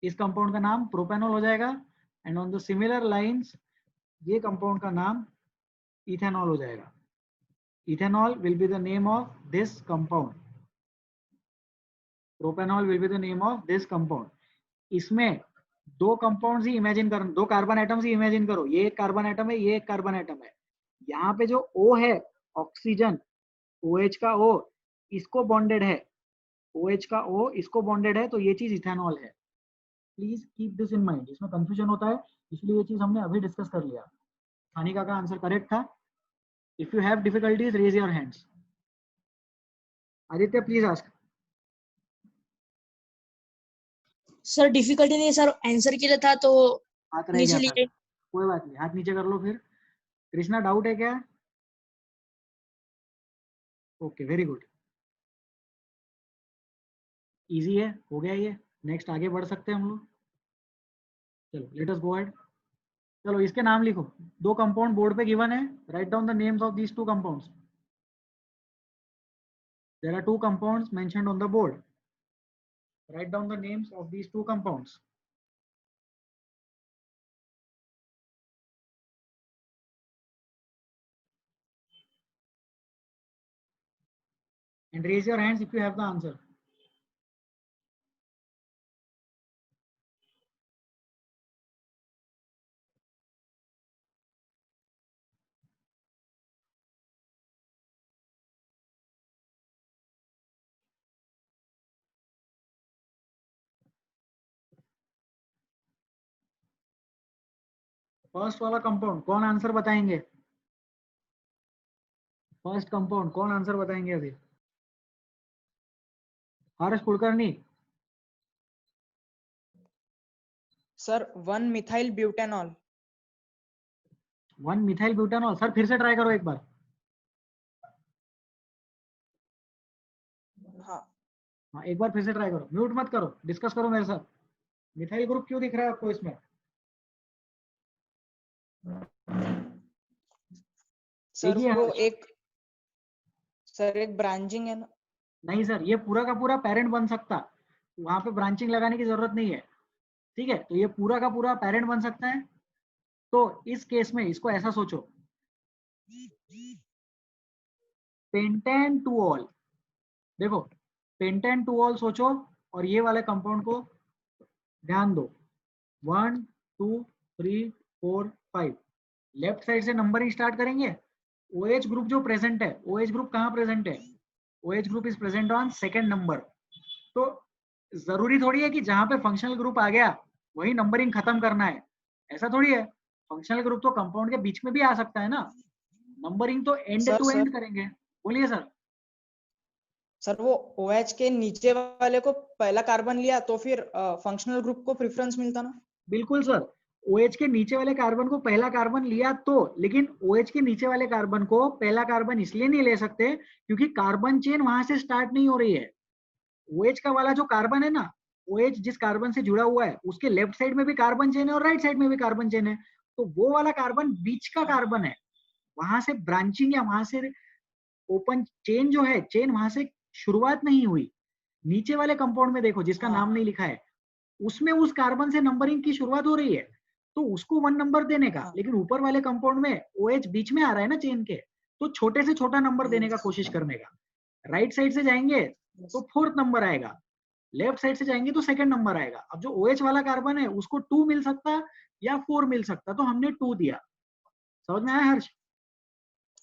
इस कंपाउंड का नाम प्रोपेनॉल हो जाएगा. And on the similar lines ये कंपाउंड का नाम इथेनॉल हो जाएगा. Ethanol will be the name of this compound. Propanol will be the name of this compound. इसमें दो कंपाउंड्स ही इमेजिन करो, दो कार्बन एटम्स ही इमेजिन करो. ये एक कार्बन एटम है, ये एक कार्बन एटम है. यहाँ पे जो O है, ऑक्सीजन, OH का O इसको बॉन्डेड है, OH का O इसको बॉन्डेड है, तो ये चीज इथेनॉल है। Please keep this in mind, इसमें कंफ्यूजन होता है, इसलिए ये चीज हमने अभी डिस्कस कर लिया। हानिका का आंसर करेक्ट था। If you have difficulties raise your hands. Aditya please ask. Sir difficulty नहीं सर, आंसर के लिए था तो हाथ रह नीचे गया था, लीजिए। कोई बात नहीं, हाथ नीचे कर लो फिर। कृष्णा डाउट है क्या? ओके वेरी गुड, इजी है, हो गया ये। नेक्स्ट आगे बढ़ सकते हैं हम लोग। चलो लेट अस गो अहेड। चलो इसके नाम लिखो, दो कंपाउंड बोर्ड पे गिवन है, write down the names of these two compounds. There are two compounds mentioned on the board, write down the names of these two compounds. and raise your hands if you have the answer. First वाला कंपाउंड कौन आंसर बताएंगे? फर्स्ट कंपाउंड कौन आंसर बताएंगे अभी? Harsh Kulkarni. Sir 1 methyl butanol. 1 methyl butanol. Sir फिर से ट्राई करो एक बार। हाँ हाँ एक बार फिर से ट्राई करो, म्यूट मत करो, डिस्कस करो मेरे साथ। मिथाइल ग्रुप क्यों दिख रहा है आपको इसमें? सर देखिए वो हर्ष, एक ब्रांचिंग है ना। नहीं सर, ये पूरा का पूरा पेरेंट बन सकता, वहां पे ब्रांचिंग लगाने की जरूरत नहीं है, ठीक है? तो ये पूरा का पूरा पेरेंट बन सकता है। तो इस केस में इसको ऐसा सोचो, पेंटेन टू ऑल, देखो पेंटेन टू ऑल सोचो, और ये वाले कंपाउंड को ध्यान दो, 1 2 3 4 5। लेफ्ट साइड से नंबरिंग स्टार्ट करेंगे। OH ग्रुप जो प्रेजेंट है, OH ग्रुप कहाँ प्रेजेंट है? OH group is present on second number. तो जरूरी थोड़ी है कि जहां पे फंक्शनल ग्रुप आ गया वही नंबरिंग खत्म करना है, ऐसा थोड़ी है। फंक्शनल ग्रुप तो कंपाउंड के बीच में भी आ सकता है ना, नंबरिंग तो एंड सर टू सर एंड करेंगे। बोलिए सर। सर वो OH के नीचे वाले को पहला कार्बन लिया तो फिर फंक्शनल ग्रुप को प्रेफरेंस मिलता ना। बिल्कुल सर, OH के नीचे वाले कार्बन को पहला कार्बन लिया तो, लेकिन OH के नीचे वाले कार्बन को पहला कार्बन इसलिए नहीं ले सकते क्योंकि कार्बन चेन वहां से स्टार्ट नहीं हो रही है। OH का वाला जो कार्बन है ना, OH जिस कार्बन से जुड़ा हुआ है उसके लेफ्ट साइड में भी कार्बन चेन है और राइट साइड में भी कार्बन चेन है, तो वो वाला कार्बन बीच का कार्बन है, वहां से ब्रांचिंग या वहां से ओपन चेन जो है, चेन वहां से शुरुआत नहीं हुई। नीचे वाले कंपाउंड में देखो जिसका नाम नहीं लिखा है, उसमें उस कार्बन से नंबरिंग की शुरुआत हो रही है, तो उसको 1 नंबर देने का। लेकिन ऊपर वाले कंपाउंड में OH बीच में आ रहा है ना चेन के, तो छोटे से छोटा नंबर देने का कोशिश करने का। राइट साइड से जाएंगे तो 4th नंबर आएगा, लेफ्ट साइड से जाएंगे तो 2nd नंबर आएगा। अब जो OH वाला कार्बन है उसको 2 मिल सकता या 4 मिल सकता, तो हमने 2 दिया। समझ में आया Harsh?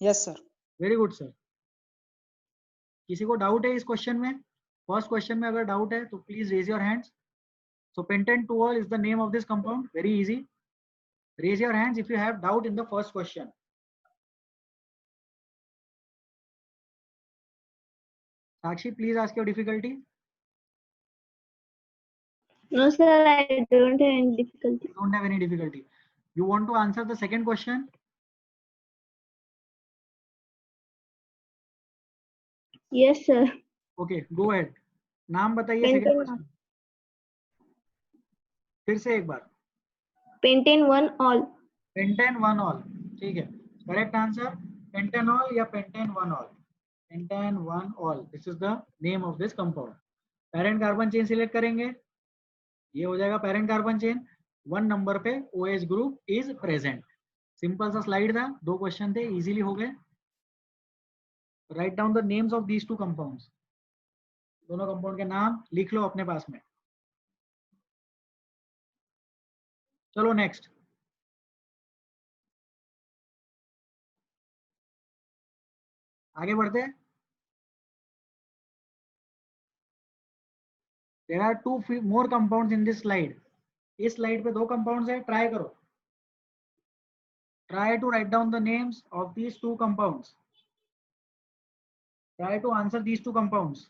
Yes sir. Very good sir. किसी को डाउट है इस क्वेश्चन में? फर्स्ट क्वेश्चन में अगर डाउट है तो please raise your hands. So pentanetol is the name of this compound. Very easy. Raise your hands if you have doubt in the first question. Sakshi, please ask your difficulty. No, sir, I don't have any difficulty. You don't have any difficulty. You want to answer the second question? Yes, sir. Okay, go ahead. नाम बताइए second Pentane, question. फिर से एक बार. pentane 1 all. Pentane 1 all. ठीक है. Correct answer. Pentanol या pentane 1 all. Pentane 1 all. This is the name of this compound. Parent carbon chain select करेंगे. ये हो जाएगा parent carbon chain. 1 नंबर पे OH group is present. Simple सा स्लाइड था, 2 क्वेश्चन थे, इजीली हो गए। Right down the names of these 2 compounds. दोनों कंपाउंड के नाम लिख लो अपने पास में। चलो नेक्स्ट। आगे बढ़ते हैं। There are 2 more compounds in this slide. इस स्लाइड पे 2 कंपाउंड्स है, ट्राई करो, try to write down the names of these 2 compounds. Try to answer these 2 compounds.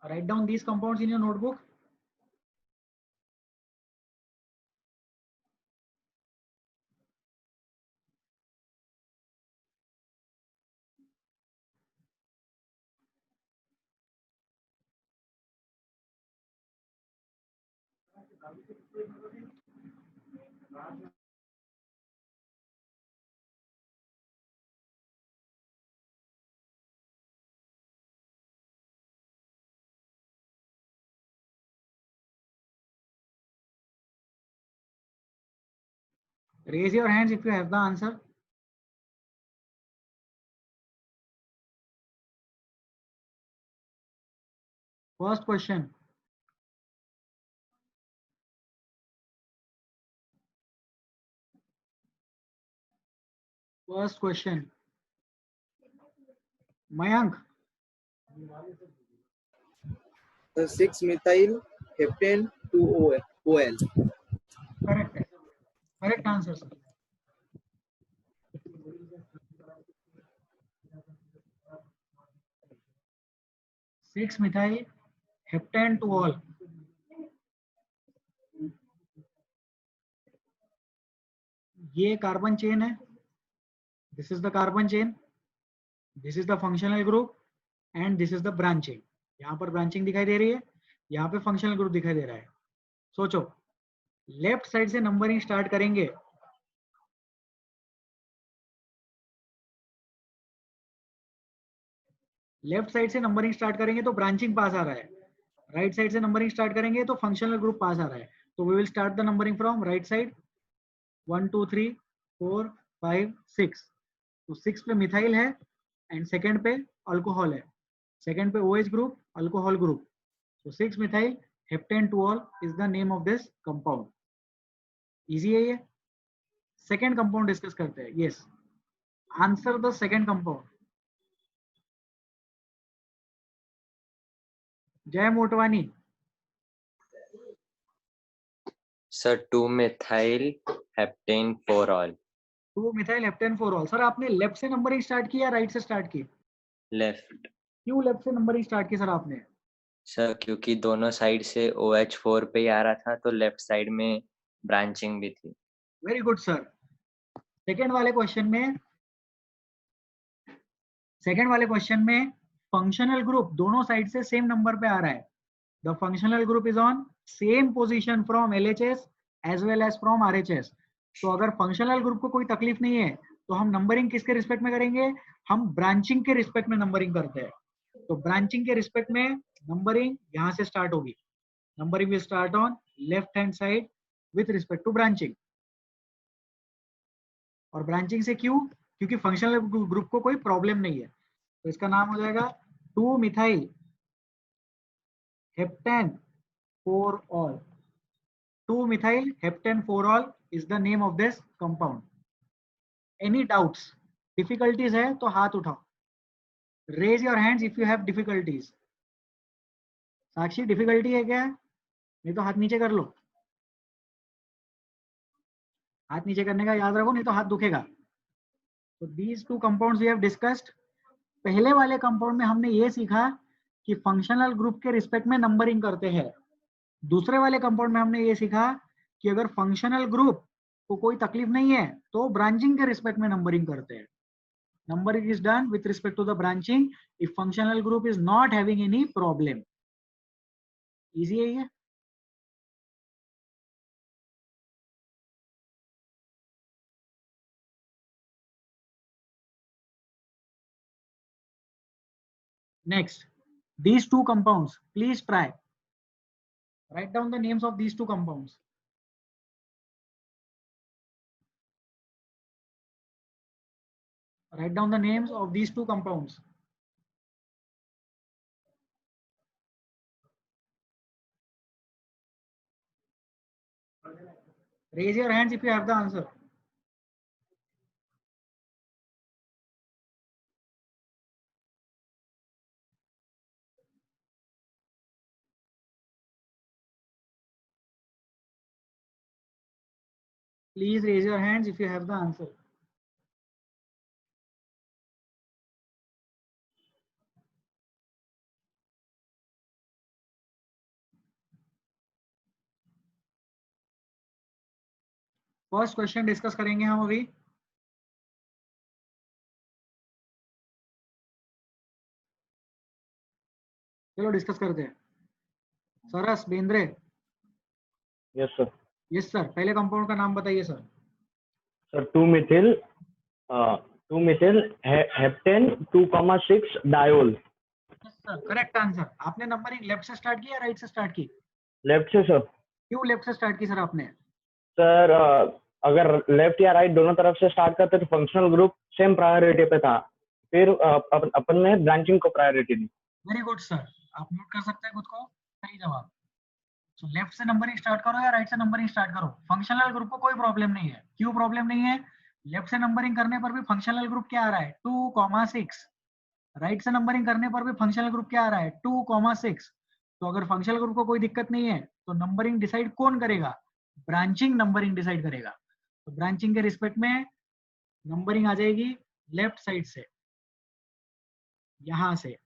Write down these compounds in your notebook. Raise your hands if you have the answer. First question. First question. Mayank. The 6-methyl heptane 2-OL. Correct. Correct answer, sir. Six methyl heptane 2-ol. ये कार्बन चेन है. This is the carbon chain. This is the functional group and this is the branching. यहाँ पर ब्रांचिंग दिखाई दे रही है, यहाँ पे फंक्शनल ग्रुप दिखाई दे रहा है. सोचो, लेफ्ट साइड से नंबरिंग स्टार्ट करेंगे. लेफ्ट साइड से नंबरिंग स्टार्ट करेंगे तो ब्रांचिंग पास आ रहा है. राइट साइड से नंबरिंग स्टार्ट करेंगे तो फंक्शनल ग्रुप पास आ रहा है. तो we will start the numbering from right side. 1 2 3 4 5 6. तो 6 पे मिथाइल है एंड सेकंड पे अल्कोहल है. सेकंड पे OH group, alcohol group. So 6-methyl heptane 2-ol is the name of this compound. Easy है ये. Second compound डिस्कस करते हैं. Yes. Answer the second compound. जय Motwani. Sir, 2-methyl heptane 4-ol. 2-methyl heptane 4-ol. Sir आपने लेफ्ट से नंबरिंग स्टार्ट की या राइट से स्टार्ट की? लेफ्ट. क्यों लेफ्ट से नंबरिंग स्टार्ट की सर आपने? सर क्योंकि दोनों साइड से OH4 पे ही आ रहा था तो लेफ्ट साइड में ब्रांचिंग भी थी. Very good sir. सेकेंड वाले क्वेश्चन में फंक्शनल ग्रुप दोनों साइड से सेम नंबर पे आ रहा है. The functional group is on same position from LHS as well as from RHS. तो अगर फंक्शनल ग्रुप को कोई तकलीफ नहीं है तो हम नंबरिंग किसके रिस्पेक्ट में करेंगे? हम ब्रांचिंग के रिस्पेक्ट में नंबरिंग करते हैं. तो ब्रांचिंग के रिस्पेक्ट में नंबरिंग यहां से स्टार्ट होगी. Numbering will start on left hand side with respect to branching. और ब्रांचिंग से क्यों? क्योंकि फंक्शनल ग्रुप को कोई प्रॉब्लम नहीं है. तो इसका नाम हो जाएगा 2-methyl heptane 4-ol. 2-methyl heptane 4-ol is the name of this compound. Any doubts? Difficulties है तो हाथ उठाओ. Raise your hands if you have difficulties. Sakshi difficulty है क्या? नहीं तो हाथ नीचे कर लो. हाथ नीचे करने का याद रखो, नहीं तो हाथ दुखेगा. So these 2 compounds we have discussed. पहले वाले कंपाउंड में हमने ये सीखा कि फंक्शनल ग्रुप के रिस्पेक्ट में नंबरिंग करते हैं. दूसरे वाले कंपाउंड में हमने ये सीखा कि अगर फंक्शनल ग्रुप को कोई तकलीफ नहीं है तो ब्रांचिंग के रिस्पेक्ट में नंबरिंग करते हैं. Numbering is done with respect to the branching if functional group is not having any problem. Easy है ये. Next, these 2 compounds, please try. Write down the names of these 2 compounds. Write down the names of these 2 compounds. Raise your hands if you have the answer. Please raise your hands if you have the answer. First question discuss करेंगे हम अभी. चलो डिस्कस करते हैं. Saras Bendre. Yes sir. Yes sir. पहले कंपाउंड का नाम बताइए sir. Sir 2-methyl heptane 2,6 diol. Yes sir, correct answer. आपने नंबरिंग लेफ्ट से स्टार्ट की या राइट से स्टार्ट की? लेफ्ट से सर. क्यों लेफ्ट से स्टार्ट की सर आपने? सर अगर लेफ्ट या राइट दोनों तरफ से स्टार्ट करते तो फंक्शनल ग्रुप सेम प्रायोरिटी पे था, फिर अपन ने ब्रांचिंग को प्रायोरिटी दी. Very good sir. आप नोट कर सकते हैं खुद को. सही जवाब. सो लेफ्ट से नंबरिंग स्टार्ट करो या राइट से नंबरिंग स्टार्ट करो, फंक्शनल ग्रुप को कोई प्रॉब्लम नहीं है. क्यों प्रॉब्लम नहीं है? लेफ्ट से नंबरिंग करने पर भी फंक्शनल ग्रुप क्या आ रहा है? 2,6. राइट से नंबरिंग करने पर भी फंक्शनल ग्रुप क्या आ रहा है? 2,6. तो अगर फंक्शनल ग्रुप को कोई दिक्कत नहीं है तो नंबरिंग डिसाइड कौन करेगा? ब्रांचिंग नंबरिंग डिसाइड करेगा. तो ब्रांचिंग के रिस्पेक्ट में नंबरिंग आ जाएगी लेफ्ट साइड से, यहां से.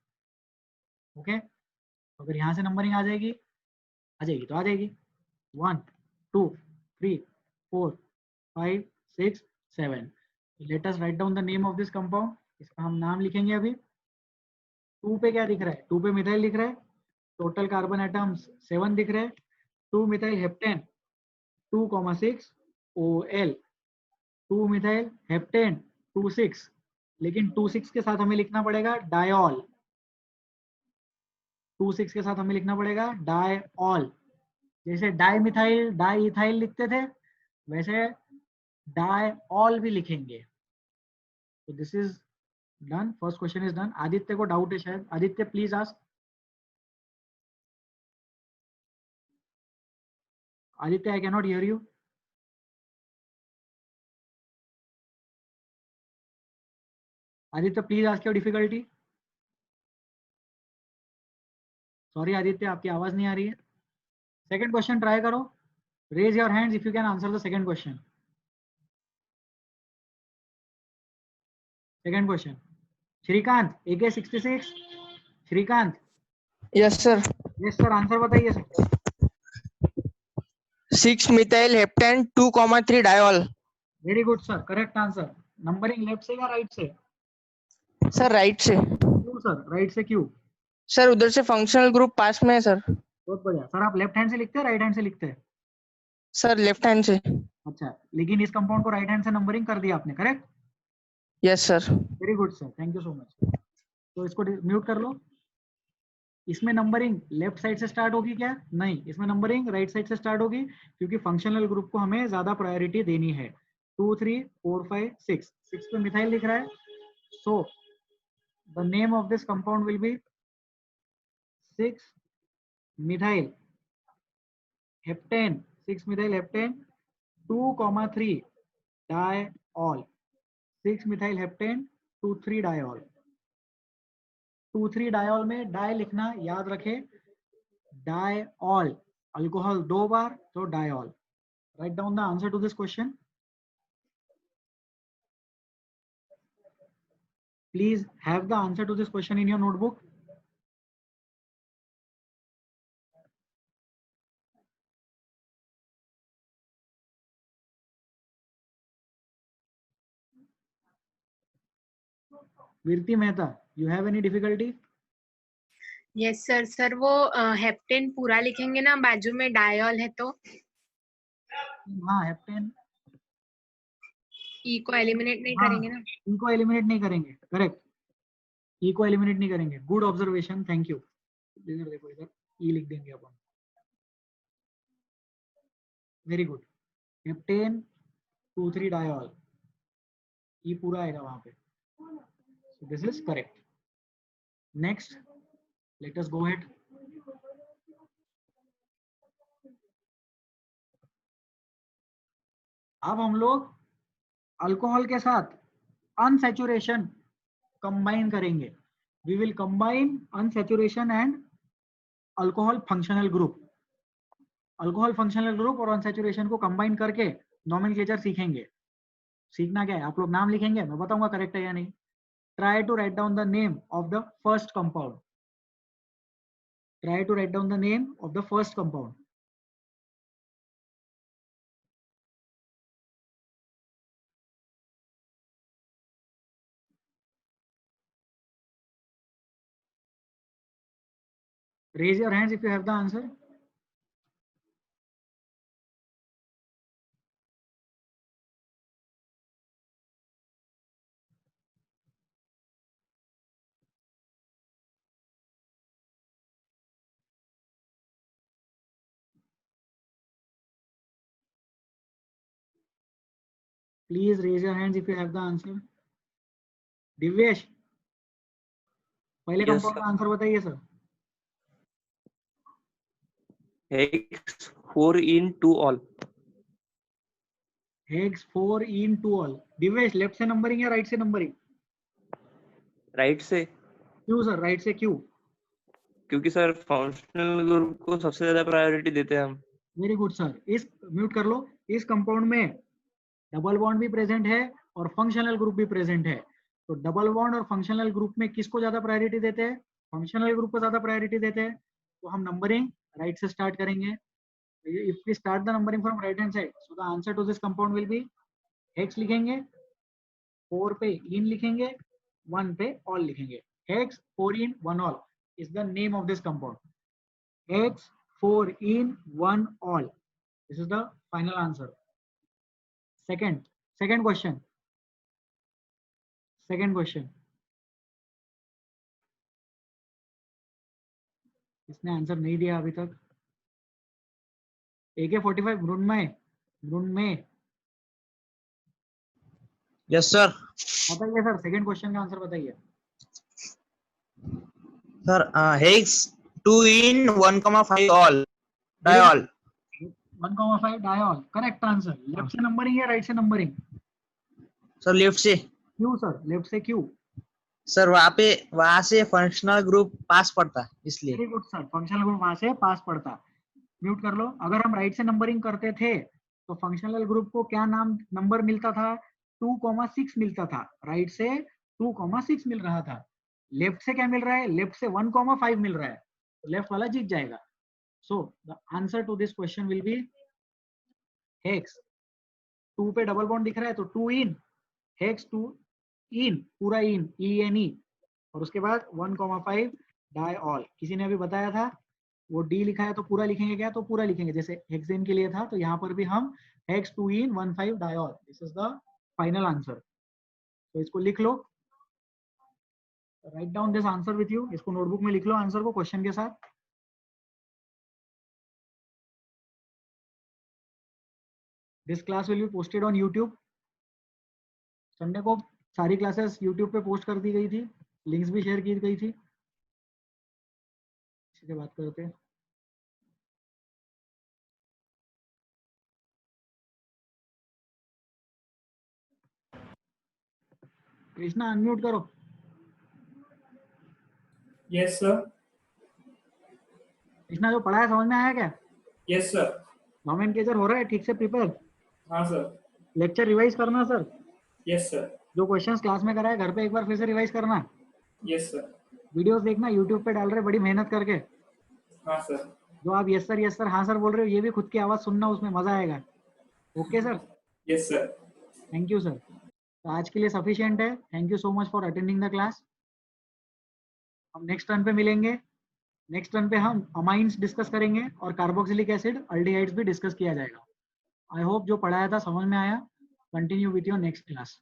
ओके. तो अगर यहां से नंबरिंग आ जाएगी तो आ जाएगी 1 2 3 4 5 6 7. Let us right down the name of this compound. इसका हम नाम लिखेंगे अभी. 2 पे क्या दिख रहा है? 2 पे मिथाइल दिख रहा है. टोटल कार्बन एटम्स 7 दिख रहे हैं. 2-methyl heptane 2,6 OL. 2-methyl heptane 2,6. लेकिन 2,6 के साथ हमें लिखना पड़ेगा डायॉल. 2,6 के साथ हमें लिखना पड़ेगा डायऑल. जैसे डाइमिथाइल डाइइथाइल लिखते थे वैसे डायऑल भी लिखेंगे. तो this is done. First question is done. Aditya को डाउट है शायद. Aditya please ask. Aditya, I can not hear you. Aditya please ask your difficulty. Sorry Aditya, आपकी आवाज नहीं आ रही है. सेकंड क्वेश्चन ट्राई करो. Raise your hands if you can answer the second question. Second question. Shrikant AK66. Shrikant. Yes sir. Yes sir, answer बताइए sir. 6-methyl heptane 2,3 diol. Very good sir, correct answer. Numbering left से या राइट से? सर राइट से. क्यों सर? राइट से क्यों? सर उधर से फंक्शनल ग्रुप पास में है सर. बहुत बढ़िया सर. आप लेफ्ट हैंड से लिखते हैं राइट हैंड से लिखते हैं? सर लेफ्ट हैंड से. अच्छा, लेकिन इस कंपाउंड को राइट हैंड से नंबरिंग कर दिया आपने, correct? Yes sir. Very good sir, thank you so much. तो इसको म्यूट कर लो. इसमें नंबरिंग लेफ्ट साइड से स्टार्ट होगी क्या? नहीं, इसमें नंबरिंग राइट साइड से स्टार्ट होगी क्योंकि फंक्शनल ग्रुप को हमें ज्यादा प्रायोरिटी देनी है. 2 3 4 5 6. 6 पे मिथाइल लिख रहा है. So the name of this compound will B 6-methyl heptane. 6-methyl heptane 2,3 डायऑल. 6-methyl heptane 2,3 डायऑल. 2,3 डायऑल में डाई लिखना याद रखे. डायऑल अल्कोहल 2 बार तो diol. Right down the answer to this question. Please have the answer to this question in your notebook. Virati Mehta, you have any difficulty? Yes sir. Sir वो हेप्टेन पूरा लिखेंगे ना, बाजू में डायॉल है तो? हाँ, हेप्टेन. ई को एलिमिनेट नहीं करेंगे ना? ई को एलिमिनेट नहीं करेंगे, करेक्ट. ई को एलिमिनेट नहीं करेंगे. Good observation, thank you. इधर देखो, इधर ई लिख देंगे अपन. Very good. Heptane 2,3 diol. ई पूरा आएगा वहां पे. So this is correct. Next, let us go ahead. अब हम लोग अल्कोहल के साथ अनसैचुरेशन कंबाइन करेंगे. We will combine unsaturation and alcohol functional group. Alcohol functional group और अनसैचुरेशन को कंबाइन करके नॉमेनक्लेचर सीखेंगे। सीखना क्या है, आप लोग नाम लिखेंगे, मैं बताऊंगा करेक्ट है या नहीं। Try to write down the name of the first compound. Try to write down the name of the first compound. Raise your hands if you have the answer. Please raise your hands if you have the answer. Divyesh, पहले कंपाउंड का आंसर बताइए sir. Hex 4 in 2 all. Hex 4 in 2 all. Divyesh, left से नंबरिंग या राइट से नंबरिंग? राइट से। क्यों सर, राइट से क्यों? क्योंकि सर फंक्शनल ग्रुप को सबसे ज्यादा प्रायोरिटी देते हैं हम। Very good sir. इस म्यूट कर लो। इस कंपाउंड में डबल बॉन्ड भी प्रेजेंट है और फंक्शनल ग्रुप भी प्रेजेंट है। तो डबल बॉन्ड और फंक्शनल ग्रुप में किसको ज्यादा प्रायोरिटी देते हैं? फंक्शनल ग्रुप को ज्यादा प्रायोरिटी देते हैं। तो हम नंबरिंग राइट से स्टार्ट करेंगे। If we start the numbering from right hand side, so the answer to this compound will be hex लिखेंगे, 4 पे इन लिखेंगे, 1 पे ऑल लिखेंगे। Hex 4 in 1 all is the name of this compound. Hex 4 in 1 all. This is the final answer. Second question. इसने आंसर नहीं दिया अभी तक। AK-45 मृण्मय। Yes sir. बताइए सर, सेकंड क्वेश्चन का आंसर बताइए sir. Hex 2 in 1,5 all diol। 1,5 diol correct answer. Left से नंबरिंग या राइट से नंबरिंग? सर लेफ्ट से। क्यों सर, लेफ्ट से क्यों? सर वहां से फंक्शनल ग्रुप पास पड़ता इसलिए। Very good sir, functional group वहां से पास पड़ता। म्यूट कर लो। अगर हम राइट से नंबरिंग करते थे तो फंक्शनल ग्रुप को क्या नंबर मिलता था? 2,6 मिलता था। राइट से 2,6 मिल रहा था। लेफ्ट से क्या मिल रहा है? लेफ्ट से 1,5 मिल रहा है। तो लेफ्ट वाला जीत जाएगा। So the answer to this question will be hex. 2 पे डबल बॉन्ड दिख रहा है तो 2 in, हेक्स 2 in, पूरा इन, ENE, और उसके बाद 1,5 डायऑल। किसी ने अभी बताया था वो डी लिखा है तो पूरा लिखेंगे क्या? तो पूरा लिखेंगे, जैसे हेक्सेन के लिए था। तो यहाँ पर भी हम hex 2 in 1,5 diol. This is the final answer. तो इसको लिख लो, right down this answer with you. इसको नोटबुक में लिख लो आंसर को क्वेश्चन के साथ। This class will be posted on YouTube. Sunday को सारी क्लासेस यूट्यूब पे पोस्ट कर दी गई थी, लिंक्स भी शेयर की गई थी। इसी से बात करते हैं। कृष्णा अनम्यूट करो। Yes sir. कृष्णा, जो पढ़ा है समझ में आया क्या? Yes sir. नॉमेनक्लेचर हो रहा है ठीक से प्रिपेयर? हाँ सर। लेक्चर रिवाइज करना सर। Yes sir. जो क्वेश्चंस क्लास में कराए घर पे एक बार फिर से रिवाइज करना। Yes sir. वीडियोस देखना, यूट्यूब पे डाल रहे बड़ी मेहनत करके। हाँ सर। जो आप यस सर हाँ सर बोल रहे हो, ये भी खुद की आवाज सुनना, उसमें मजा आएगा। Okay sir? Yes sir. Thank you sir. तो आज के लिए सफिशिएंट है। Thank you so much for attending the class. हम नेक्स्ट टर्न पे मिलेंगे। नेक्स्ट टर्न पे हम अमाइंस डिस्कस करेंगे और कार्बोक्सिलिक एसिड, अल्डिहाइड्स भी डिस्कस किया जाएगा। आई होप जो पढ़ाया था समझ में आया। Continue with your next class.